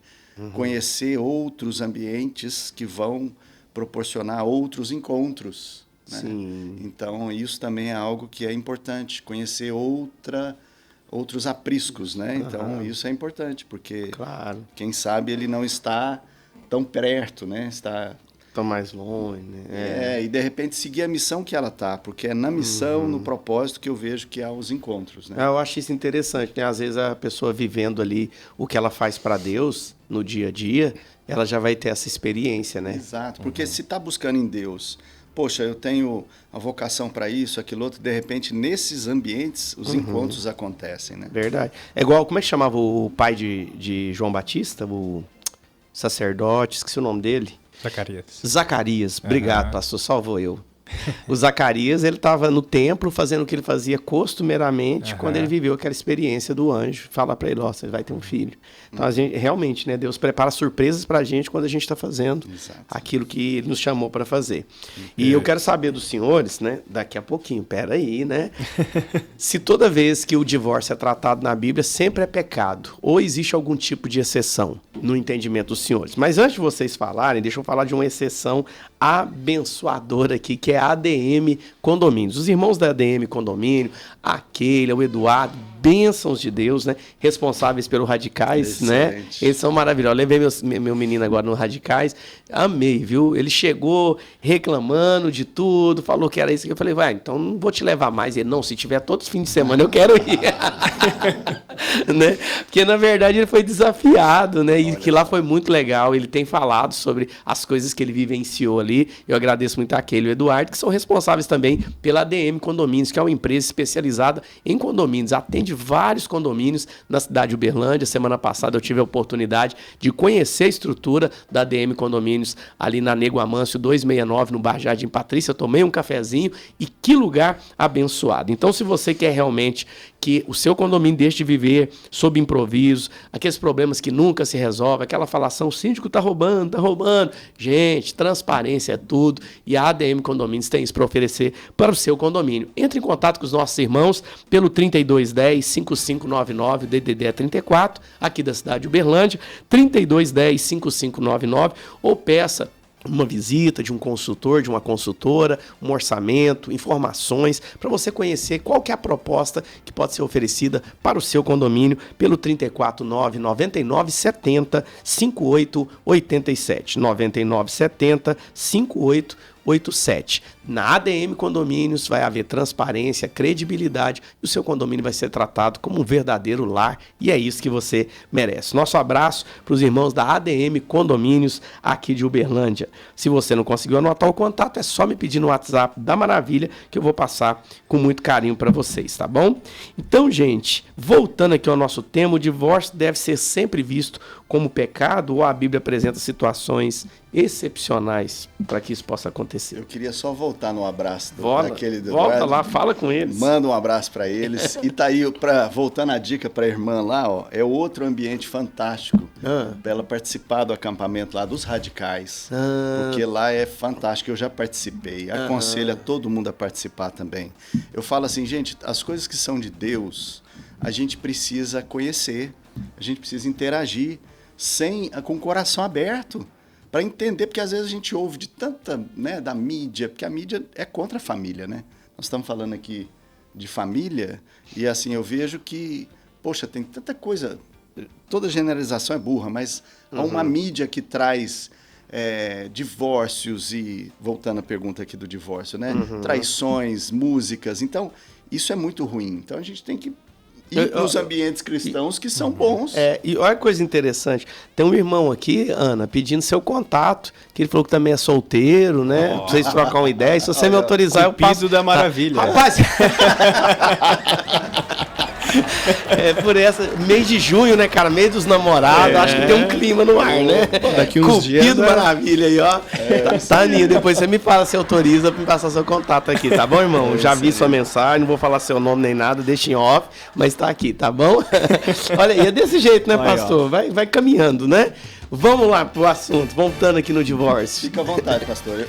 conhecer outros ambientes que vão proporcionar outros encontros, né? Sim. Então, isso também é algo que é importante, conhecer outros apriscos, né? Então, isso é importante, porque Claro. quem sabe ele não está tão perto, né? Está Estão mais longe, né? e de repente seguir a missão que ela está, porque é na missão, no propósito que eu vejo que há os encontros, né? Eu acho isso interessante, né? Às vezes a pessoa vivendo ali o que ela faz para Deus no dia a dia, ela já vai ter essa experiência, né? Exato, porque se está buscando em Deus, poxa, eu tenho a vocação para isso, aquilo outro, de repente nesses ambientes os encontros acontecem, né? Verdade. É igual, como é que chamava o pai de João Batista, o sacerdote, esqueci o nome dele. Zacarias. Obrigado, pastor, salvou eu. O Zacarias, ele estava no templo fazendo o que ele fazia costumeiramente quando ele viveu aquela experiência do anjo. Fala para ele, você vai ter um filho. Então, a gente, realmente, né, Deus prepara surpresas para a gente quando a gente está fazendo aquilo que ele nos chamou para fazer. E eu quero saber dos senhores, né, daqui a pouquinho, peraí, né? Se toda vez que o divórcio é tratado na Bíblia, sempre é pecado, ou existe algum tipo de exceção no entendimento dos senhores. Mas antes de vocês falarem, deixa eu falar de uma exceção abençoadora aqui, que é a ADM Condomínios. Os irmãos da ADM Condomínio, a Keila, o Eduardo, bênçãos de Deus, né? Responsáveis pelo Radicais, né? Eles são maravilhosos. Levei meu menino agora no Radicais, amei, viu? Ele chegou reclamando de tudo, falou que era isso que eu falei, vai, então não vou te levar mais. Ele, não, se tiver todos os fins de semana eu quero ir. Né? Porque na verdade ele foi desafiado, né? E que lá foi muito legal. Ele tem falado sobre as coisas que ele vivenciou ali. Eu agradeço muito a Keila e o Eduardo, que são responsáveis também pela ADM Condomínios, que é uma empresa especializada em condomínios, atende atende vários condomínios na cidade de Uberlândia. Semana passada eu tive a oportunidade de conhecer a estrutura da ADM Condomínios ali na Nego Amâncio 269, no bairro Jardim Patrícia. Tomei um cafezinho e que lugar abençoado. Então, se você quer realmente que o seu condomínio deixe de viver sob improviso, aqueles problemas que nunca se resolvem, aquela falação, o síndico está roubando, Gente, transparência é tudo e a ADM Condomínios tem isso para oferecer para o seu condomínio. Entre em contato com os nossos irmãos pelo 3210-5599, DDD é 34, aqui da cidade de Uberlândia, 3210-5599, ou peça uma visita de um consultor, de uma consultora, um orçamento, informações, para você conhecer qual que é a proposta que pode ser oferecida para o seu condomínio pelo 349-9970-5887, 9970-5887. Na ADM Condomínios vai haver transparência, credibilidade e o seu condomínio vai ser tratado como um verdadeiro lar e é isso que você merece. Nosso abraço para os irmãos da ADM Condomínios aqui de Uberlândia. Se você não conseguiu anotar o contato, é só me pedir no WhatsApp da Maravilha que eu vou passar com muito carinho para vocês, tá bom? Então, gente, voltando aqui ao nosso tema, o divórcio deve ser sempre visto como pecado ou a Bíblia apresenta situações excepcionais para que isso possa acontecer? Eu queria só voltar no abraço daquele do Volta Eduardo. lá, fala com eles. Manda um abraço para eles. E tá aí, voltando a dica para a irmã lá, ó, é outro ambiente fantástico para ela participar do acampamento lá dos radicais. Porque lá é fantástico, eu já participei. Aconselho a todo mundo a participar também. Eu falo assim, gente, as coisas que são de Deus, a gente precisa conhecer, a gente precisa interagir com o coração aberto. Para entender, porque às vezes a gente ouve de tanta, né, da mídia, porque a mídia é contra a família, né? Nós estamos falando aqui de família e assim, eu vejo que, poxa, tem tanta coisa, toda generalização é burra, mas há uma mídia que traz divórcios e, voltando à pergunta aqui do divórcio, né? Traições, músicas, então isso é muito ruim. Então a gente tem que ir para os ambientes cristãos que são bons. E olha que coisa interessante. Tem um irmão aqui, Ana, pedindo seu contato, que ele falou que também é solteiro, né? Pra vocês trocar uma ideia. E se você me autorizar, eu passo. Da Maravilha. Rapaz! Por essa, mês de junho, né, cara? Mês dos namorados, acho que tem um clima no ar, né? Daqui uns dias. Cupido Maravilha aí, ó. Tá lindo. Depois você me fala se autoriza pra me passar seu contato aqui, tá bom, irmão? Já vi sua mensagem, não vou falar seu nome nem nada, deixa em off, mas tá aqui, tá bom? Olha aí, é desse jeito, né, pastor? Vai caminhando, né? Vamos lá pro assunto, voltando aqui no divórcio. Fica à vontade, pastor.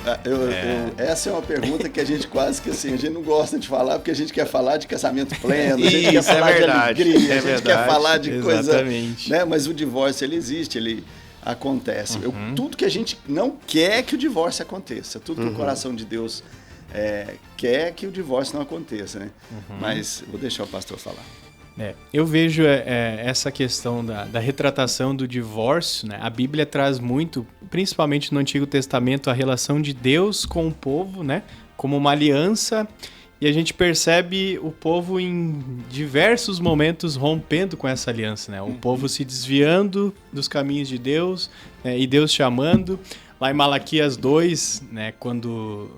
Essa é uma pergunta que a gente quase que assim, a gente não gosta de falar, porque a gente quer falar de casamento pleno, a gente quer falar de alegria, a gente quer falar de coisa... Né? Mas o divórcio, ele existe, ele acontece. Tudo que a gente não quer que o divórcio aconteça, tudo que o coração de Deus quer que o divórcio não aconteça, né? Mas vou deixar o pastor falar. Eu vejo essa questão da retratação do divórcio, né? A Bíblia traz muito, principalmente no Antigo Testamento, a relação de Deus com o povo, né? Como uma aliança, e a gente percebe o povo em diversos momentos rompendo com essa aliança, né? O povo se desviando dos caminhos de Deus, né? E Deus chamando. Lá em Malaquias 2, né? Quando...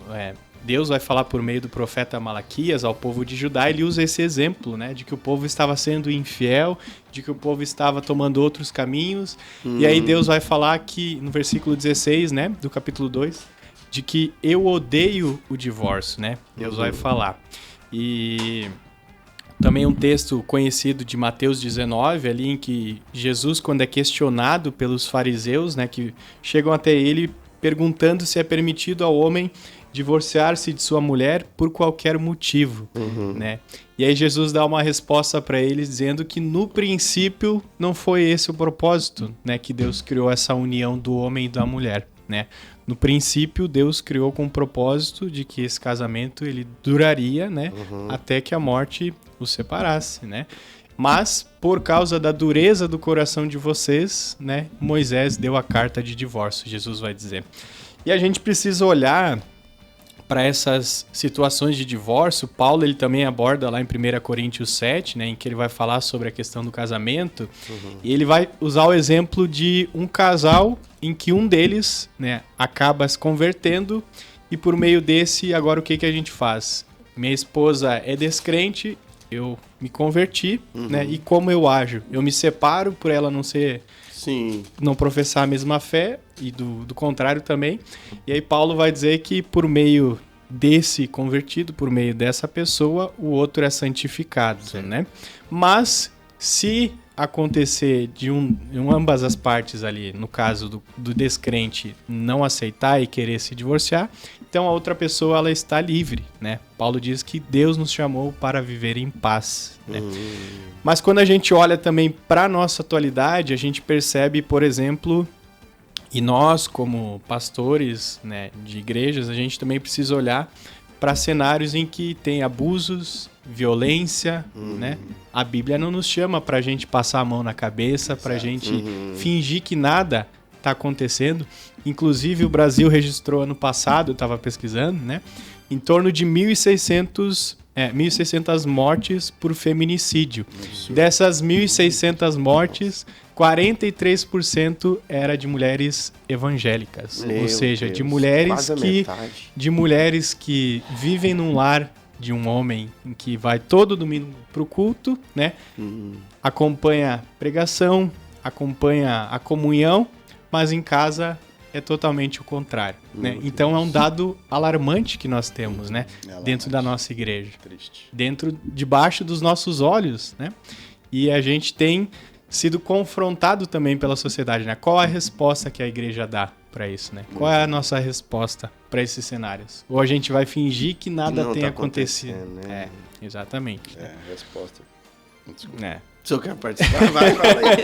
Deus vai falar por meio do profeta Malaquias ao povo de Judá, ele usa esse exemplo, né, de que o povo estava sendo infiel, de que o povo estava tomando outros caminhos, e aí Deus vai falar aqui no versículo 16, né, do capítulo 2, de que eu odeio o divórcio, né, Deus vai falar. E também um texto conhecido de Mateus 19, ali em que Jesus, quando é questionado pelos fariseus, né, que chegam até ele perguntando se é permitido ao homem divorciar-se de sua mulher por qualquer motivo, né? E aí Jesus dá uma resposta para eles dizendo que no princípio não foi esse o propósito, né? Que Deus criou essa união do homem e da mulher, né? No princípio Deus criou com o propósito de que esse casamento ele duraria, né? Até que a morte os separasse, né? Mas, por causa da dureza do coração de vocês, né? Moisés deu a carta de divórcio, Jesus vai dizer. E a gente precisa olhar para essas situações de divórcio. Paulo ele também aborda lá em 1 Coríntios 7, né, em que ele vai falar sobre a questão do casamento, e ele vai usar o exemplo de um casal em que um deles, né, acaba se convertendo, e por meio desse, agora o que a gente faz? Minha esposa é descrente, eu me converti, né? E como eu ajo? Eu me separo por ela não professar a mesma fé e do contrário também. E aí Paulo vai dizer que por meio desse convertido, por meio dessa pessoa, o outro é santificado, né? Mas se acontecer de ambas as partes ali, no caso do descrente não aceitar e querer se divorciar, então a outra pessoa ela está livre, né? Paulo diz que Deus nos chamou para viver em paz, né? Mas quando a gente olha também para a nossa atualidade, a gente percebe, por exemplo, e nós como pastores, né, de igrejas, a gente também precisa olhar para cenários em que tem abusos, violência, né? A Bíblia não nos chama para a gente passar a mão na cabeça, para a gente fingir que nada está acontecendo. Inclusive, o Brasil registrou ano passado, eu estava pesquisando, né? Em torno de 1.600 mortes por feminicídio. Dessas 1.600 mortes, 43% era de mulheres evangélicas. Ou seja, de mulheres que vivem num lar de um homem em que vai todo domingo pro culto, né? Acompanha a pregação, acompanha a comunhão, mas em casa é totalmente o contrário, né? Então é um dado alarmante que nós temos, né? Dentro da nossa igreja. Triste. Debaixo dos nossos olhos, né? E a gente tem sido confrontado também pela sociedade, né? Qual a resposta que a igreja dá para isso, né? Qual é a nossa resposta para esses cenários? Ou a gente vai fingir que nada tenha acontecido? Né? Exatamente. Resposta. Desculpa. Se eu quero participar, vai falar aí.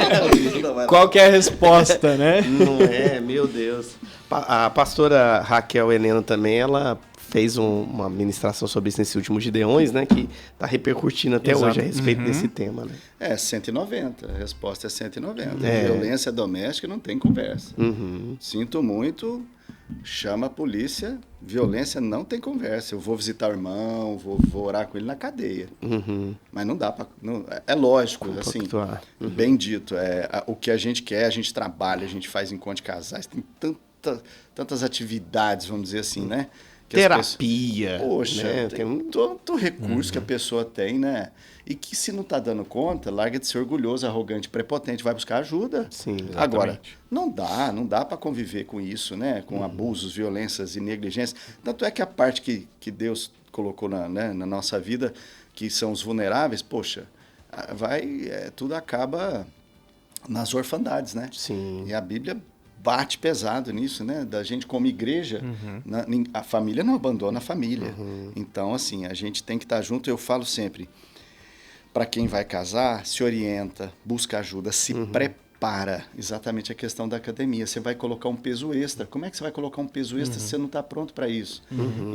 Qual que é a resposta, né? Não é, meu Deus. A pastora Raquel Helena também, ela fez uma ministração sobre isso nesse último Gideões, né? Que está repercutindo até hoje a respeito desse tema, né? 190. A resposta é 190. Violência doméstica não tem conversa. Sinto muito, chama a polícia. Violência não tem conversa. Eu vou visitar o irmão, vou orar com ele na cadeia. Mas não dá para... É lógico, assim, bem dito. O que a gente quer, a gente trabalha, a gente faz encontro de casais. Tem tantas atividades, vamos dizer assim, né? Terapia. Poxa, né? Tem todo recurso que a pessoa tem, né? E que se não está dando conta, larga de ser orgulhoso, arrogante, prepotente, vai buscar ajuda. Sim, exatamente. Agora, não dá para conviver com isso, né? Com abusos, violências e negligências. Tanto é que a parte que Deus colocou na nossa vida, que são os vulneráveis, poxa, tudo acaba nas orfandades, né? Sim. E a Bíblia bate pesado nisso, né? Da gente como igreja, a família não abandona a família. Então, assim, a gente tem que estar junto. Eu falo sempre, para quem vai casar, se orienta, busca ajuda, se prepara. Exatamente a questão da academia. Você vai colocar um peso extra. Como é que você vai colocar um peso extra se você não está pronto para isso?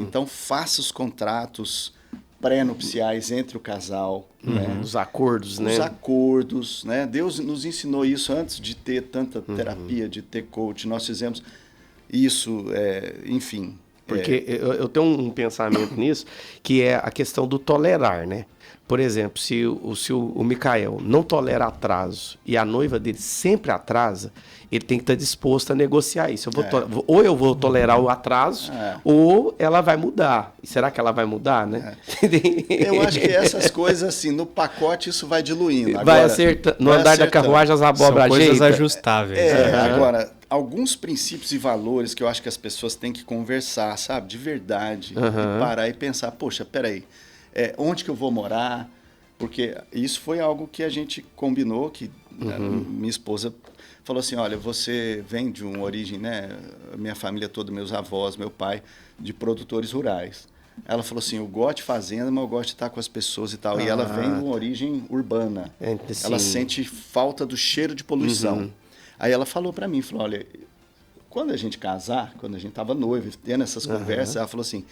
Então, faça os contratos pré-nupciais entre o casal, né? Os acordos, né? Os acordos, né? Deus nos ensinou isso antes de ter tanta terapia, de ter coach. Nós fizemos isso, enfim. Porque eu tenho um pensamento nisso, que é a questão do tolerar, né? Por exemplo, se o Micael não tolera atraso e a noiva dele sempre atrasa, ele tem que estar disposto a negociar isso. Ou eu vou tolerar o atraso, ou ela vai mudar. E será que ela vai mudar, né? Eu acho que essas coisas, assim, no pacote, isso vai diluindo. Agora, vai acertando. No andar da carruagem, as abóboras são coisas ajeita. ajustáveis. Agora, alguns princípios e valores que eu acho que as pessoas têm que conversar, sabe? De verdade. E parar e pensar, poxa, peraí, onde que eu vou morar? Porque isso foi algo que a gente combinou, que minha esposa falou assim, olha, você vem de uma origem, né? Minha família toda, meus avós, meu pai, de produtores rurais. Ela falou assim, eu gosto de fazenda, mas eu gosto de estar com as pessoas e tal. E ela vem de uma origem urbana. Ela sente falta do cheiro de poluição. Aí ela falou para mim, falou, olha, quando a gente casar, quando a gente estava noivo, tendo essas conversas, ela falou assim,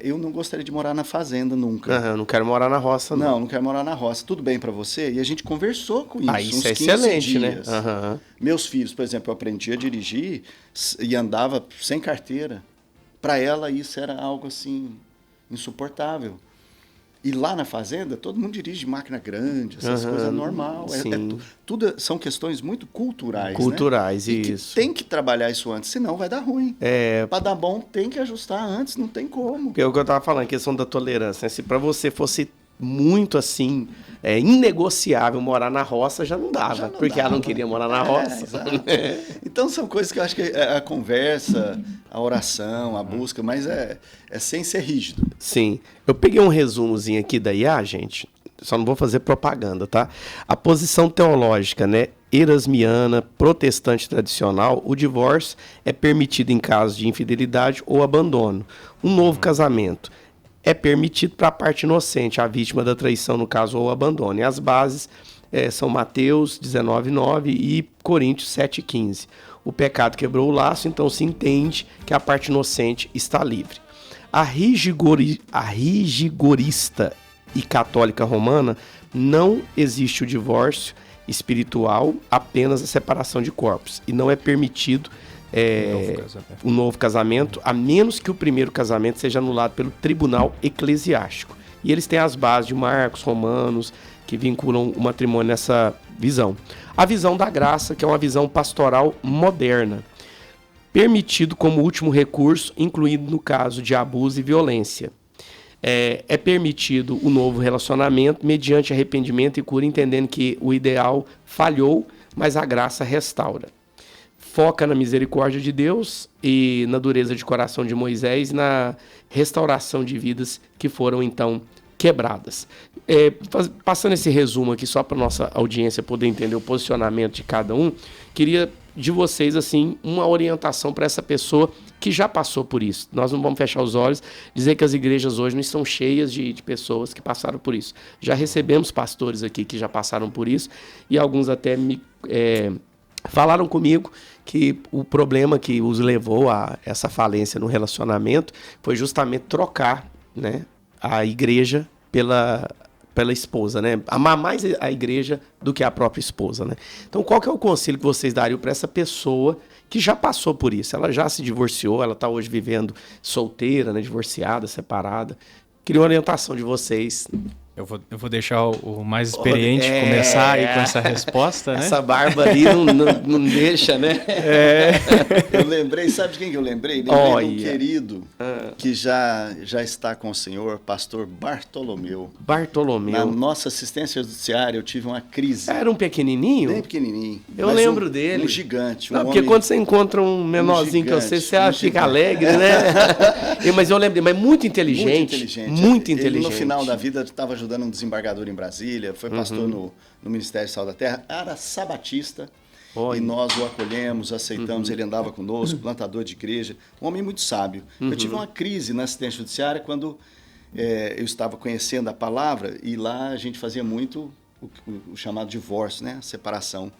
eu não gostaria de morar na fazenda nunca. Não quero morar na roça, não. Não quero morar na roça. Tudo bem para você? E a gente conversou com isso, isso uns é 15 excelente, dias. né? Meus filhos, por exemplo, eu aprendi a dirigir e andava sem carteira. Para ela, isso era algo assim insuportável. E lá na fazenda, todo mundo dirige máquina grande, essas coisas normal. Tudo são questões muito culturais. Culturais, né? isso. Que tem que trabalhar isso antes, senão vai dar ruim. Para dar bom, tem que ajustar antes, não tem como. Porque é o que eu estava falando, a questão da tolerância. Né? Se para você fosse muito assim, inegociável morar na roça, já não dava, porque ela não queria morar na roça. Então são coisas que eu acho que a conversa, a oração, a busca, mas é sem ser rígido. Sim. Eu peguei um resumozinho aqui da IA, gente, só não vou fazer propaganda, tá? A posição teológica, né, erasmiana, protestante tradicional, o divórcio é permitido em caso de infidelidade ou abandono. Um novo casamento é permitido para a parte inocente, a vítima da traição, no caso, ou abandono. E as bases são Mateus 19:9 e Coríntios 7:15. O pecado quebrou o laço, então se entende que a parte inocente está livre. A rigorista e católica romana não existe o divórcio espiritual, apenas a separação de corpos. E não é permitido o novo casamento, a menos que o primeiro casamento seja anulado pelo tribunal eclesiástico. E eles têm as bases de Marcos, Romanos, que vinculam o matrimônio nessa visão. A visão da graça, que é uma visão pastoral moderna, permitido como último recurso, incluído no caso de abuso e violência. É permitido o novo relacionamento mediante arrependimento e cura, entendendo que o ideal falhou, mas a graça restaura. Foca na misericórdia de Deus e na dureza de coração de Moisés e na restauração de vidas que foram, então, quebradas. Passando esse resumo aqui só para nossa audiência poder entender o posicionamento de cada um, queria de vocês, assim, uma orientação para essa pessoa que já passou por isso. Nós não vamos fechar os olhos, dizer que as igrejas hoje não estão cheias de pessoas que passaram por isso. Já recebemos pastores aqui que já passaram por isso e alguns até me falaram comigo que o problema que os levou a essa falência no relacionamento foi justamente trocar, né, a igreja pela esposa, né? Amar mais a igreja do que a própria esposa, né? Então, qual que é o conselho que vocês dariam para essa pessoa que já passou por isso? Ela já se divorciou, ela está hoje vivendo solteira, né, divorciada, separada. Queria uma orientação de vocês. Eu vou deixar o mais experiente começar aí com essa resposta, né? Essa barba ali não deixa, né? Eu lembrei, sabe de quem que eu lembrei? Lembrei de um querido que já está com o senhor, pastor Bartolomeu. Na nossa assistência judiciária, eu tive uma crise. Era um pequenininho? Bem pequenininho. Eu lembro dele. Um gigante. Não, porque quando você encontra um menorzinho que você fica alegre, né? Mas eu lembrei, mas muito inteligente. Muito inteligente. Ele, no final da vida, estava ajudando um desembargador em Brasília, foi pastor no Ministério Sal da Terra, era sabatista, e nós o acolhemos, aceitamos, ele andava conosco, plantador de igreja, um homem muito sábio. Eu tive uma crise na assistência judiciária quando eu estava conhecendo a palavra, e lá a gente fazia muito o chamado divórcio, né? A separação.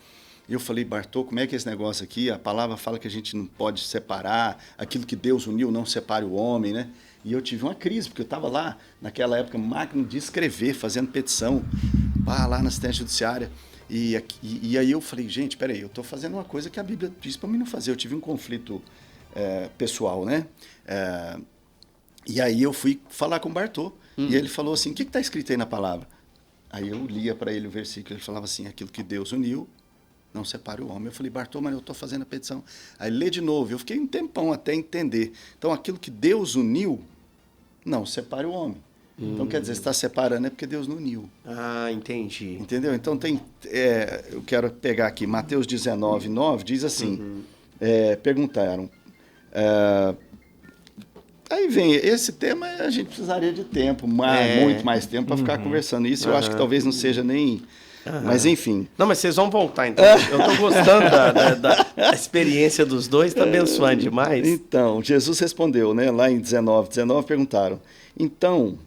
E eu falei, Bartô, como é que é esse negócio aqui? A palavra fala que a gente não pode separar, aquilo que Deus uniu, não separe o homem, né? E eu tive uma crise, porque eu estava lá, naquela época, máquina de escrever, fazendo petição, lá na assistência judiciária. E aí eu falei, gente, peraí, eu estou fazendo uma coisa que a Bíblia diz para mim não fazer. Eu tive um conflito pessoal, né? E aí eu fui falar com o Bartô, e ele falou assim, o que está escrito aí na palavra? Aí eu lia para ele o versículo, ele falava assim, aquilo que Deus uniu, não separe o homem. Eu falei, Bartô, mas eu estou fazendo a petição. Aí lê de novo. Eu fiquei um tempão até entender. Então, aquilo que Deus uniu, não separe o homem. Então, quer dizer, você está separando é porque Deus não uniu. Ah, entendi. Entendeu? Então, eu quero pegar aqui, Mateus 19:9, diz assim, perguntaram... aí vem, esse tema a gente precisaria de tempo, muito mais tempo para ficar conversando isso. Eu acho que talvez não seja nem... Mas enfim. Não, mas vocês vão voltar então. Eu estou gostando da experiência dos dois, está abençoando demais. Então, Jesus respondeu, né? Lá em 19 perguntaram. Então,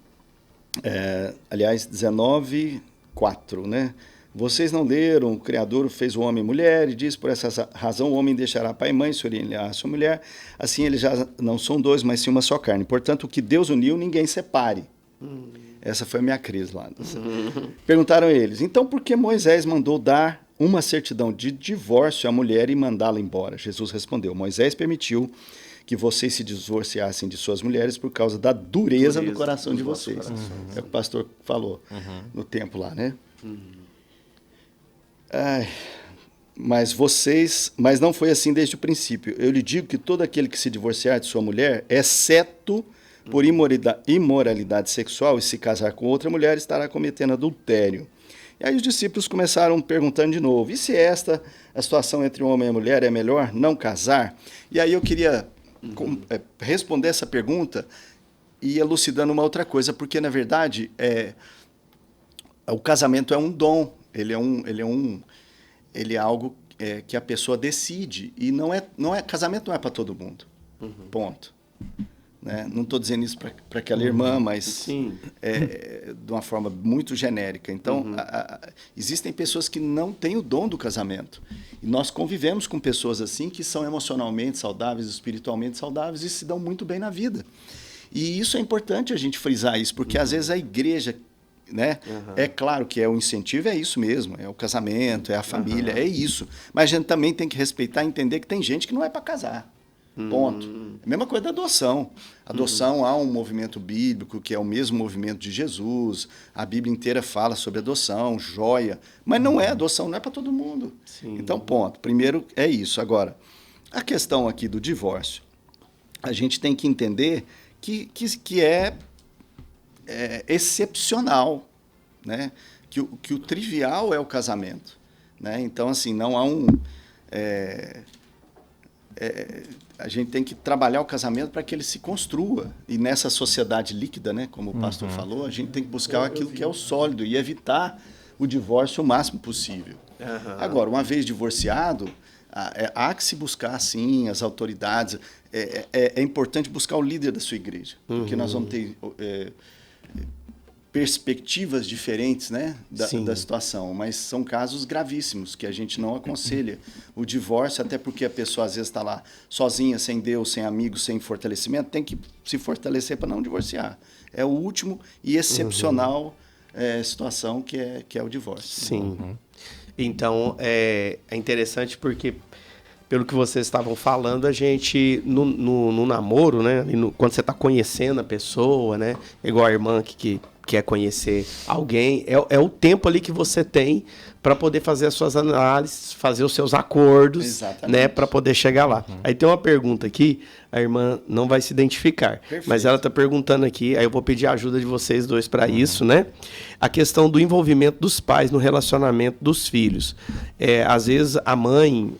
aliás, 19:4, né? Vocês não leram, o Criador fez o homem e mulher e diz, por essa razão o homem deixará pai e mãe, se unirá a sua mulher. Assim eles já não são dois, mas sim uma só carne. Portanto, o que Deus uniu, ninguém separe. Essa foi a minha crise lá. Perguntaram eles, então por que Moisés mandou dar uma certidão de divórcio à mulher e mandá-la embora? Jesus respondeu, Moisés permitiu que vocês se divorciassem de suas mulheres por causa da dureza do coração de vocês. É o que o pastor falou no tempo lá, né? Mas não foi assim desde o princípio. Eu lhe digo que todo aquele que se divorciar de sua mulher, exceto por imoralidade sexual e se casar com outra mulher, estará cometendo adultério. E aí os discípulos começaram perguntando de novo, e se a situação entre um homem e a mulher é melhor não casar? E aí eu queria responder essa pergunta e elucidando uma outra coisa, porque na verdade o casamento é um dom, ele é algo que a pessoa decide, e casamento não é para todo mundo, ponto. Né? Não estou dizendo isso para aquela irmã, mas de uma forma muito genérica. Então, existem pessoas que não têm o dom do casamento. E nós convivemos com pessoas assim que são emocionalmente saudáveis, espiritualmente saudáveis e se dão muito bem na vida. E isso é importante a gente frisar isso, porque às vezes a igreja, né? É claro que o incentivo é isso mesmo, é o casamento, é a família, é isso. Mas a gente também tem que respeitar e entender que tem gente que não é para casar. Ponto. A mesma coisa da adoção. Adoção, há um movimento bíblico que é o mesmo movimento de Jesus. A Bíblia inteira fala sobre adoção, joia. Mas não é adoção, não é para todo mundo. Sim. Então, ponto. Primeiro é isso. Agora, a questão aqui do divórcio. A gente tem que entender que é excepcional, né? Que o trivial é o casamento. Né? Então, assim, não há a gente tem que trabalhar o casamento para que ele se construa. E nessa sociedade líquida, né, como o pastor falou, a gente tem que buscar aquilo que é o sólido e evitar o divórcio o máximo possível. Agora, uma vez divorciado, há que se buscar, sim, as autoridades. É importante buscar o líder da sua igreja, porque nós vamos ter perspectivas diferentes, né, da situação, mas são casos gravíssimos que a gente não aconselha o divórcio, até porque a pessoa às vezes está lá sozinha, sem Deus, sem amigos, sem fortalecimento, tem que se fortalecer para não divorciar. É o último e excepcional situação que é o divórcio. Sim. Então, é interessante porque, pelo que vocês estavam falando, a gente, no namoro, né, quando você está conhecendo a pessoa, né, igual a irmã que quer conhecer alguém, é o tempo ali que você tem para poder fazer as suas análises, fazer os seus acordos, exatamente, né, para poder chegar lá. Aí tem uma pergunta aqui, a irmã não vai se identificar, perfeito, mas ela está perguntando aqui, aí eu vou pedir a ajuda de vocês dois para isso, né? A questão do envolvimento dos pais no relacionamento dos filhos. Às vezes a mãe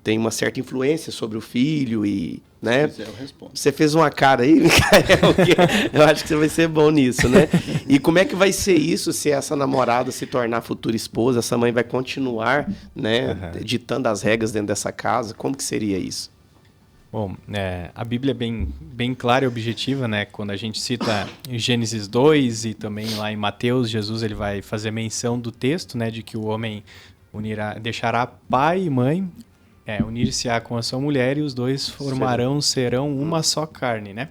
tem uma certa influência sobre o filho e, né? Se quiser, eu respondo. Você fez uma cara aí, Micael, que eu acho que você vai ser bom nisso, né? E como é que vai ser isso se essa namorada se tornar futura esposa? Essa mãe vai continuar, né, ditando as regras dentro dessa casa? Como que seria isso? Bom, a Bíblia é bem clara e objetiva, né? Quando a gente cita em Gênesis 2 e também lá em Mateus, Jesus ele vai fazer menção do texto, né, de que o homem deixará pai e mãe, unir-se-á com a sua mulher e os dois serão uma só carne, né?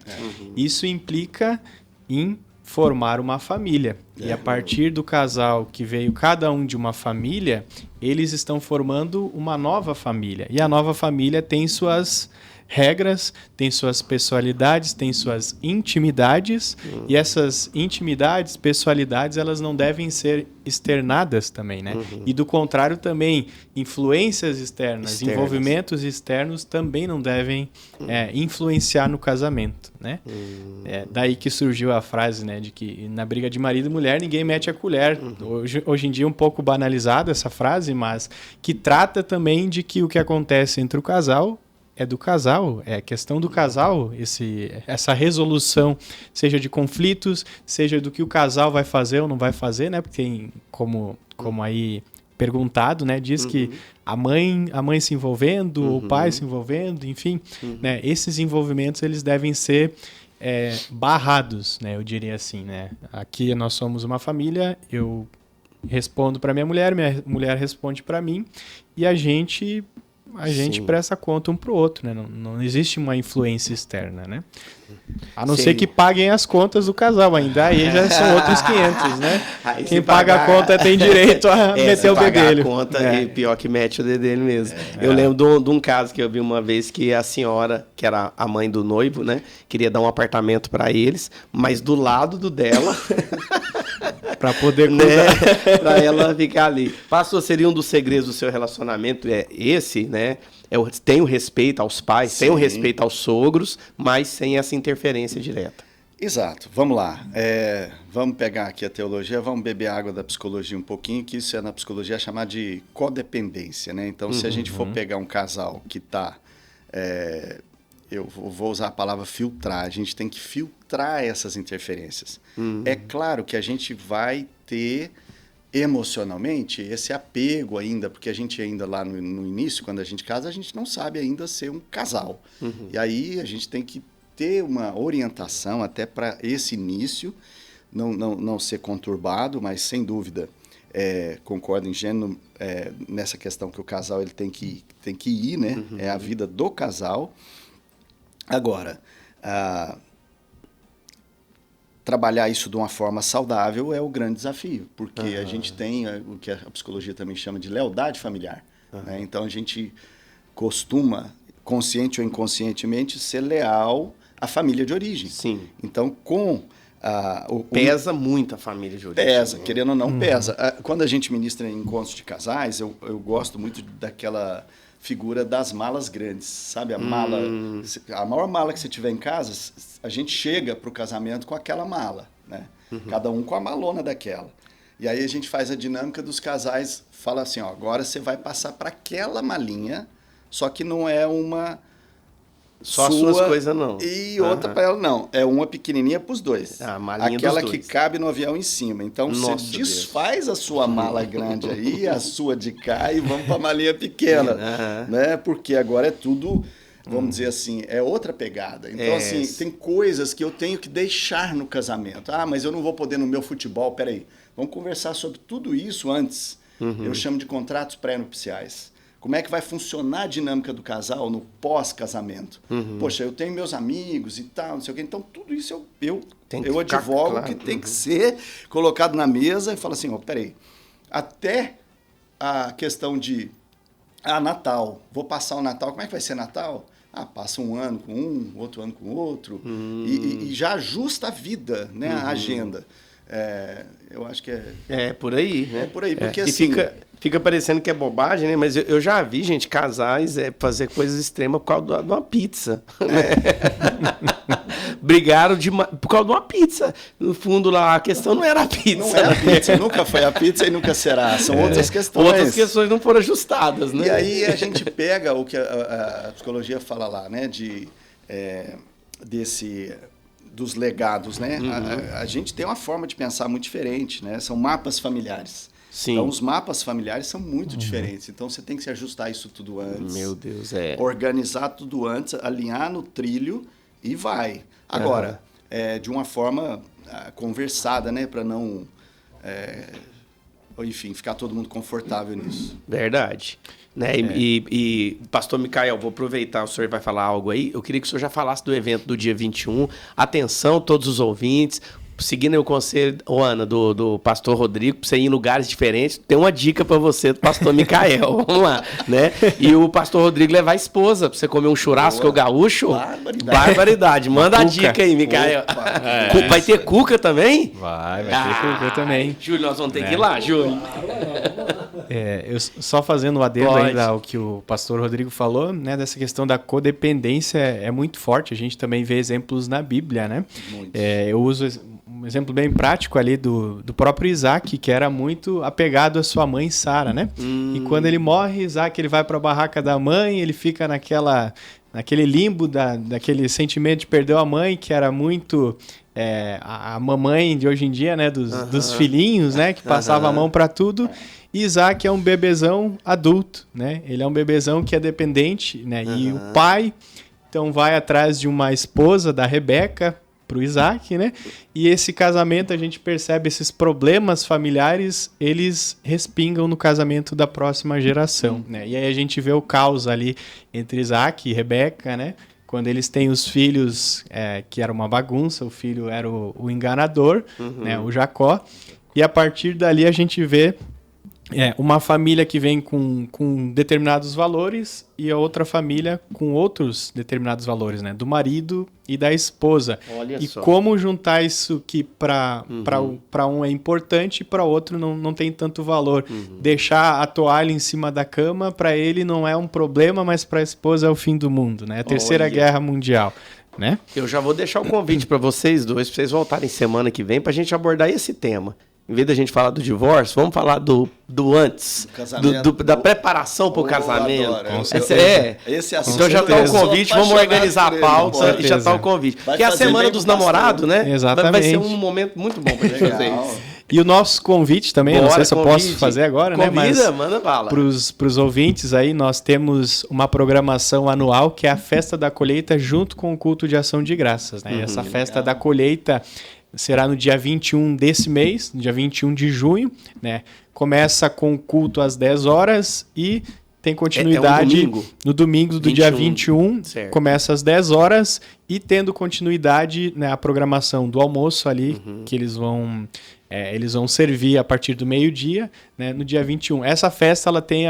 Isso implica em formar uma família. E a partir do casal que veio cada um de uma família, eles estão formando uma nova família. E a nova família tem suas regras, tem suas pessoalidades, tem suas intimidades, e essas intimidades, pessoalidades, elas não devem ser externadas também, né? E do contrário também, influências externas, envolvimentos externos também não devem influenciar no casamento, né? Daí que surgiu a frase, né, de que na briga de marido e mulher ninguém mete a colher. Hoje em dia é um pouco banalizada essa frase, mas que trata também de que o que acontece entre o casal é do casal, é questão do casal, essa resolução, seja de conflitos, seja do que o casal vai fazer ou não vai fazer, né? Porque tem, como aí perguntado, né? Diz que a mãe se envolvendo, o pai se envolvendo, enfim, né? Esses envolvimentos, eles devem ser barrados, né? Eu diria assim, né? Aqui nós somos uma família, eu respondo para minha mulher responde para mim, e a gente presta conta um pro outro, né? Não existe uma influência externa, né? A não ser que paguem as contas do casal ainda, aí já são outros 500, né? Aí quem paga a conta tem direito a meter o bedelho. A conta e pior que mete o dedelho mesmo. Eu lembro de um caso que eu vi uma vez que a senhora, que era a mãe do noivo, né? Queria dar um apartamento para eles, mas do lado do dela... Para poder né? cuidar. Para ela ficar ali. Pastor, seria um dos segredos do seu relacionamento esse, né? Tem o respeito aos pais, Sim. tem o respeito aos sogros, mas sem essa interferência direta. Exato, vamos lá. Vamos pegar aqui a teologia, vamos beber água da psicologia um pouquinho, que isso na psicologia é chamado de codependência, né? Então, se a gente for pegar um casal que está... eu vou usar a palavra filtrar, a gente tem que filtrar essas interferências. É claro que a gente vai ter emocionalmente esse apego ainda, porque a gente ainda lá no início, quando a gente casa, a gente não sabe ainda ser um casal. E aí a gente tem que ter uma orientação até para esse início, não ser conturbado, mas sem dúvida, concordo em gênero nessa questão que o casal ele tem que ir, né? É a vida do casal. Agora, trabalhar isso de uma forma saudável é o grande desafio, porque a gente tem o que a psicologia também chama de lealdade familiar. Né? Então, a gente costuma, consciente ou inconscientemente, ser leal à família de origem. Sim. Então, pesa muito a família de origem. Pesa, querendo ou não, pesa. Quando a gente ministra em encontros de casais, eu gosto muito daquela figura das malas grandes, sabe? A maior mala que você tiver em casa, a gente chega para o casamento com aquela mala, né? Cada um com a malona daquela. E aí a gente faz a dinâmica dos casais, fala assim, ó, agora você vai passar para aquela malinha, só que não é uma só sua, as suas coisas não. E outra para ela não. É uma pequenininha para os dois. A malinha aquela dos que dois. cabe no avião em cima. Então Nossa, você desfaz a sua mala grande aí, a sua de cá, e vamos para a malinha pequena. Né? Porque agora é tudo, vamos dizer assim, é outra pegada. Então, assim, tem coisas que eu tenho que deixar no casamento. Ah, mas eu não vou poder no meu futebol. Peraí, vamos conversar sobre tudo isso antes. Eu chamo de contratos pré-nupciais. Como é que vai funcionar a dinâmica do casal no pós-casamento? Poxa, eu tenho meus amigos e tal, não sei o quê. Então, tudo isso eu advogo claro. Que tem que ser colocado na mesa e fala assim, ó, peraí, até a questão de, Natal, vou passar o Natal, como é que vai ser Natal? Passa um ano com um, outro ano com outro, e já ajusta a vida, né, a agenda. Eu acho que é por aí, né? É por aí, porque e assim... Fica parecendo que é bobagem, né? Mas eu já vi, gente, casais fazer coisas extremas por causa de uma pizza. Brigaram por causa de uma pizza. No fundo, lá, a questão não era a pizza. Não era a pizza, nunca foi a pizza e nunca será. São outras questões. Outras questões não foram ajustadas, né? E aí a gente pega o que a psicologia fala lá, né? Dos legados, né? A gente tem uma forma de pensar muito diferente, né? São mapas familiares. Sim. Então, os mapas familiares são muito diferentes. Então, você tem que se ajustar isso tudo antes. Meu Deus, organizar tudo antes, alinhar no trilho e vai. Agora, de uma forma conversada, né? Para não, enfim, ficar todo mundo confortável nisso. Verdade. Né? E pastor Micael, vou aproveitar, o senhor vai falar algo aí. Eu queria que o senhor já falasse do evento do dia 21. Atenção, todos os ouvintes. Seguindo o conselho, Ana, do pastor Rodrigo, para você ir em lugares diferentes, tem uma dica para você do pastor Micael. Vamos lá, né? E o pastor Rodrigo levar a esposa para você comer um churrasco gaúcho. Barbaridade. Manda a dica aí, Micael. Vai ter cuca também? Vai ter cuca também. Júlio, nós vamos ter que ir lá, Júlio. Eu só fazendo o adendo ainda ao que o pastor Rodrigo falou, né? Dessa questão da codependência é muito forte. A gente também vê exemplos na Bíblia, né? Eu uso um exemplo bem prático ali do próprio Isaac, que era muito apegado à sua mãe Sara, né? E quando ele morre, Isaac ele vai para a barraca da mãe, ele fica naquele limbo daquele sentimento de perder a mãe, que era muito a mamãe de hoje em dia, né? Dos filhinhos, né? Que passava a mão para tudo. E Isaac é um bebezão adulto, né? Ele é um bebezão que é dependente, né? E o pai, então, vai atrás de uma esposa da Rebeca, para o Isaac, né? E esse casamento, a gente percebe esses problemas familiares, eles respingam no casamento da próxima geração, né? E aí a gente vê o caos ali entre Isaac e Rebeca, né? Quando eles têm os filhos, que era uma bagunça, o filho era o enganador, né? O Jacó. E a partir dali a gente vê uma família que vem com determinados valores e a outra família com outros determinados valores, né? Do marido e da esposa. Olha e só. como juntar isso que para um é importante e para outro não tem tanto valor. Deixar a toalha em cima da cama, para ele não é um problema, mas para a esposa é o fim do mundo, né? A Terceira Guerra Mundial. Né? Eu já vou deixar o convite para vocês dois, para vocês voltarem semana que vem, para a gente abordar esse tema. Em vez da gente falar do divórcio, vamos falar do antes, da preparação para o casamento. Esse assunto. Então já está o convite, vamos organizar a pauta e já está o convite. Porque é a Semana dos Namorados, né? Exatamente. Vai ser um momento muito bom para vocês. E o nosso convite também, não sei se eu posso fazer agora, né? Mas manda bala. Para os ouvintes aí, nós temos uma programação anual que é a Festa da Colheita junto com o Culto de Ação de Graças, né? Essa Festa da Colheita será no dia 21 desse mês, no dia 21 de junho, né? Começa com o culto às 10 horas e tem continuidade no domingo do 21, dia 21, certo. Começa às 10 horas e tendo continuidade, né, a programação do almoço ali, que eles vão servir a partir do meio-dia, né, no dia 21. Essa festa ela tem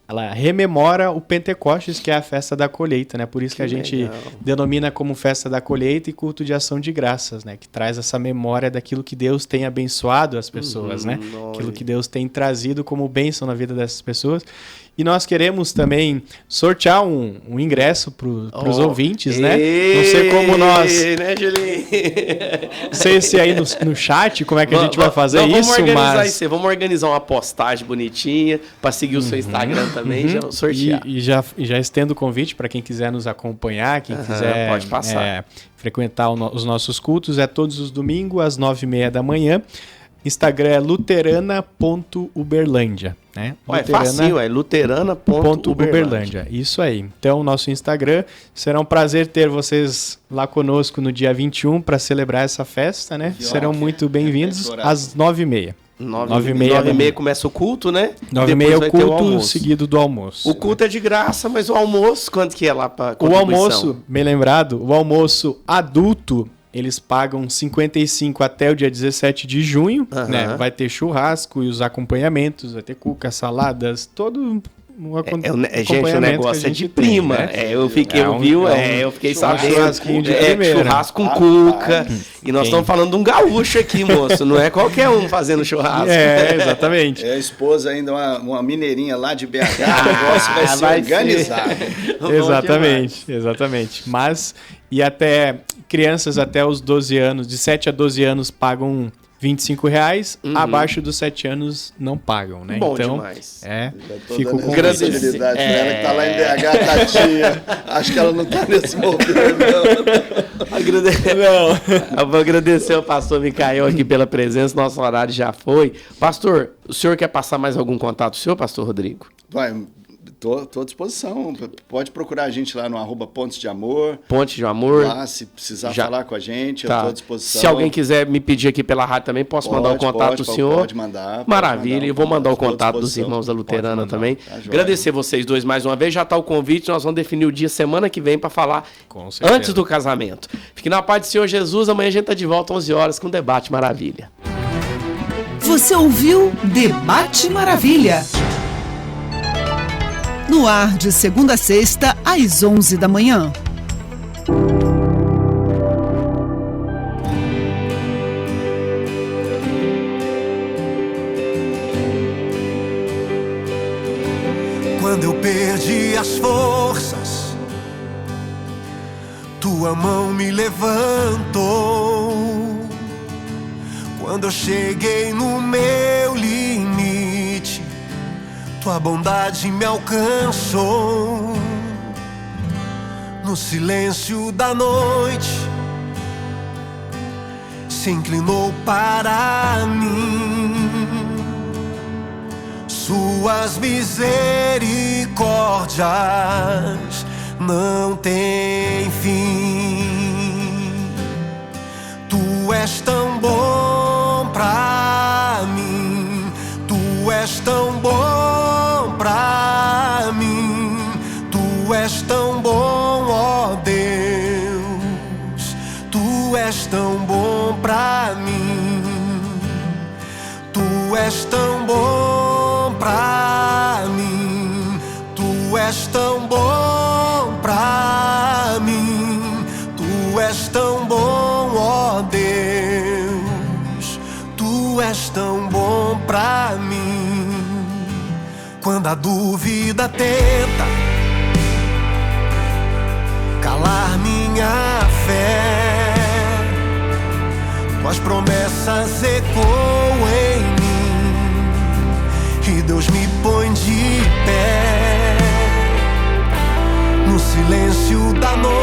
ela rememora o Pentecostes, que é a festa da colheita, né? Por isso que a gente denomina como festa da colheita e culto de ação de graças, né? Que traz essa memória daquilo que Deus tem abençoado as pessoas, né? Aquilo que Deus tem trazido como bênção na vida dessas pessoas. E nós queremos também sortear um ingresso para os ouvintes, né? Não sei como nós... Né, Julinho? Não sei se aí no chat, como é que a gente vai fazer isso, Vamos organizar uma postagem bonitinha para seguir o seu Instagram também, já sortear. E já estendo o convite para quem quiser nos acompanhar, quem quiser pode passar. Frequentar os nossos cultos, é todos os domingos às 9h30 da manhã. Instagram é luterana.uberlândia, né? É facinho, é luterana.uberlândia. Isso aí. Então, nosso Instagram, será um prazer ter vocês lá conosco no dia 21 para celebrar essa festa, né? Serão muito bem-vindos às 9h30. 9h30 começa o culto, né? 9h30 é o culto seguido do almoço. O culto é de graça, mas o almoço, quanto que é lá para contribuição? O almoço, bem lembrado, o almoço adulto, eles pagam 55 até o dia 17 de junho, né? Vai ter churrasco e os acompanhamentos, vai ter cuca, saladas, todo gente, o negócio é de prima. Tem, né? Eu fiquei sabendo. Churrasco com cuca. E nós estamos falando de um gaúcho aqui, moço. Não é qualquer um fazendo churrasco. Exatamente. A esposa ainda, uma mineirinha lá de BH, o negócio vai ser organizado. Exatamente. Mas, e até crianças até os 12 anos, de 7 a 12 anos, pagam R$25, abaixo dos 7 anos não pagam, né? Bom então, demais. Fico com responsabilidade dela que tá lá em BH, Tatinha. Acho que ela não tá nesse momento, não. Eu vou agradecer ao pastor Micael aqui pela presença, nosso horário já foi. Pastor, o senhor quer passar mais algum contato seu, pastor Rodrigo? Tô à disposição. Pode procurar a gente lá no @Pontes de Amor. Pontes de Amor. Lá, se precisar falar com a gente, eu tô à disposição. Se alguém quiser me pedir aqui pela rádio também, posso mandar o contato do senhor? Pode mandar. Maravilha. E vou mandar o contato dos irmãos da Luterana também. Agradecer vocês dois mais uma vez. Já está o convite. Nós vamos definir o dia semana que vem para falar antes do casamento. Fique na paz do Senhor Jesus. Amanhã a gente está de volta às 11 horas com Debate Maravilha. Você ouviu Debate Maravilha. No ar de segunda a sexta, às 11 da manhã. Quando eu perdi as forças, tua mão me levantou. Quando eu cheguei no meu limite, tua bondade me alcançou. No silêncio da noite, se inclinou para mim. Suas misericórdias não têm fim. Tu és tão bom pra mim. Tu és tão bom pra mim. Tu és tão bom, ó Deus. Tu és tão bom pra mim. Tu Tu és tão bom pra mim, Tu és tão bom pra mim, Tu és tão bom, ó Deus, Tu és tão bom pra mim. Quando a dúvida tenta calar minha fé, Tuas promessas ecoam em mim e Deus me põe de pé. No silêncio da noite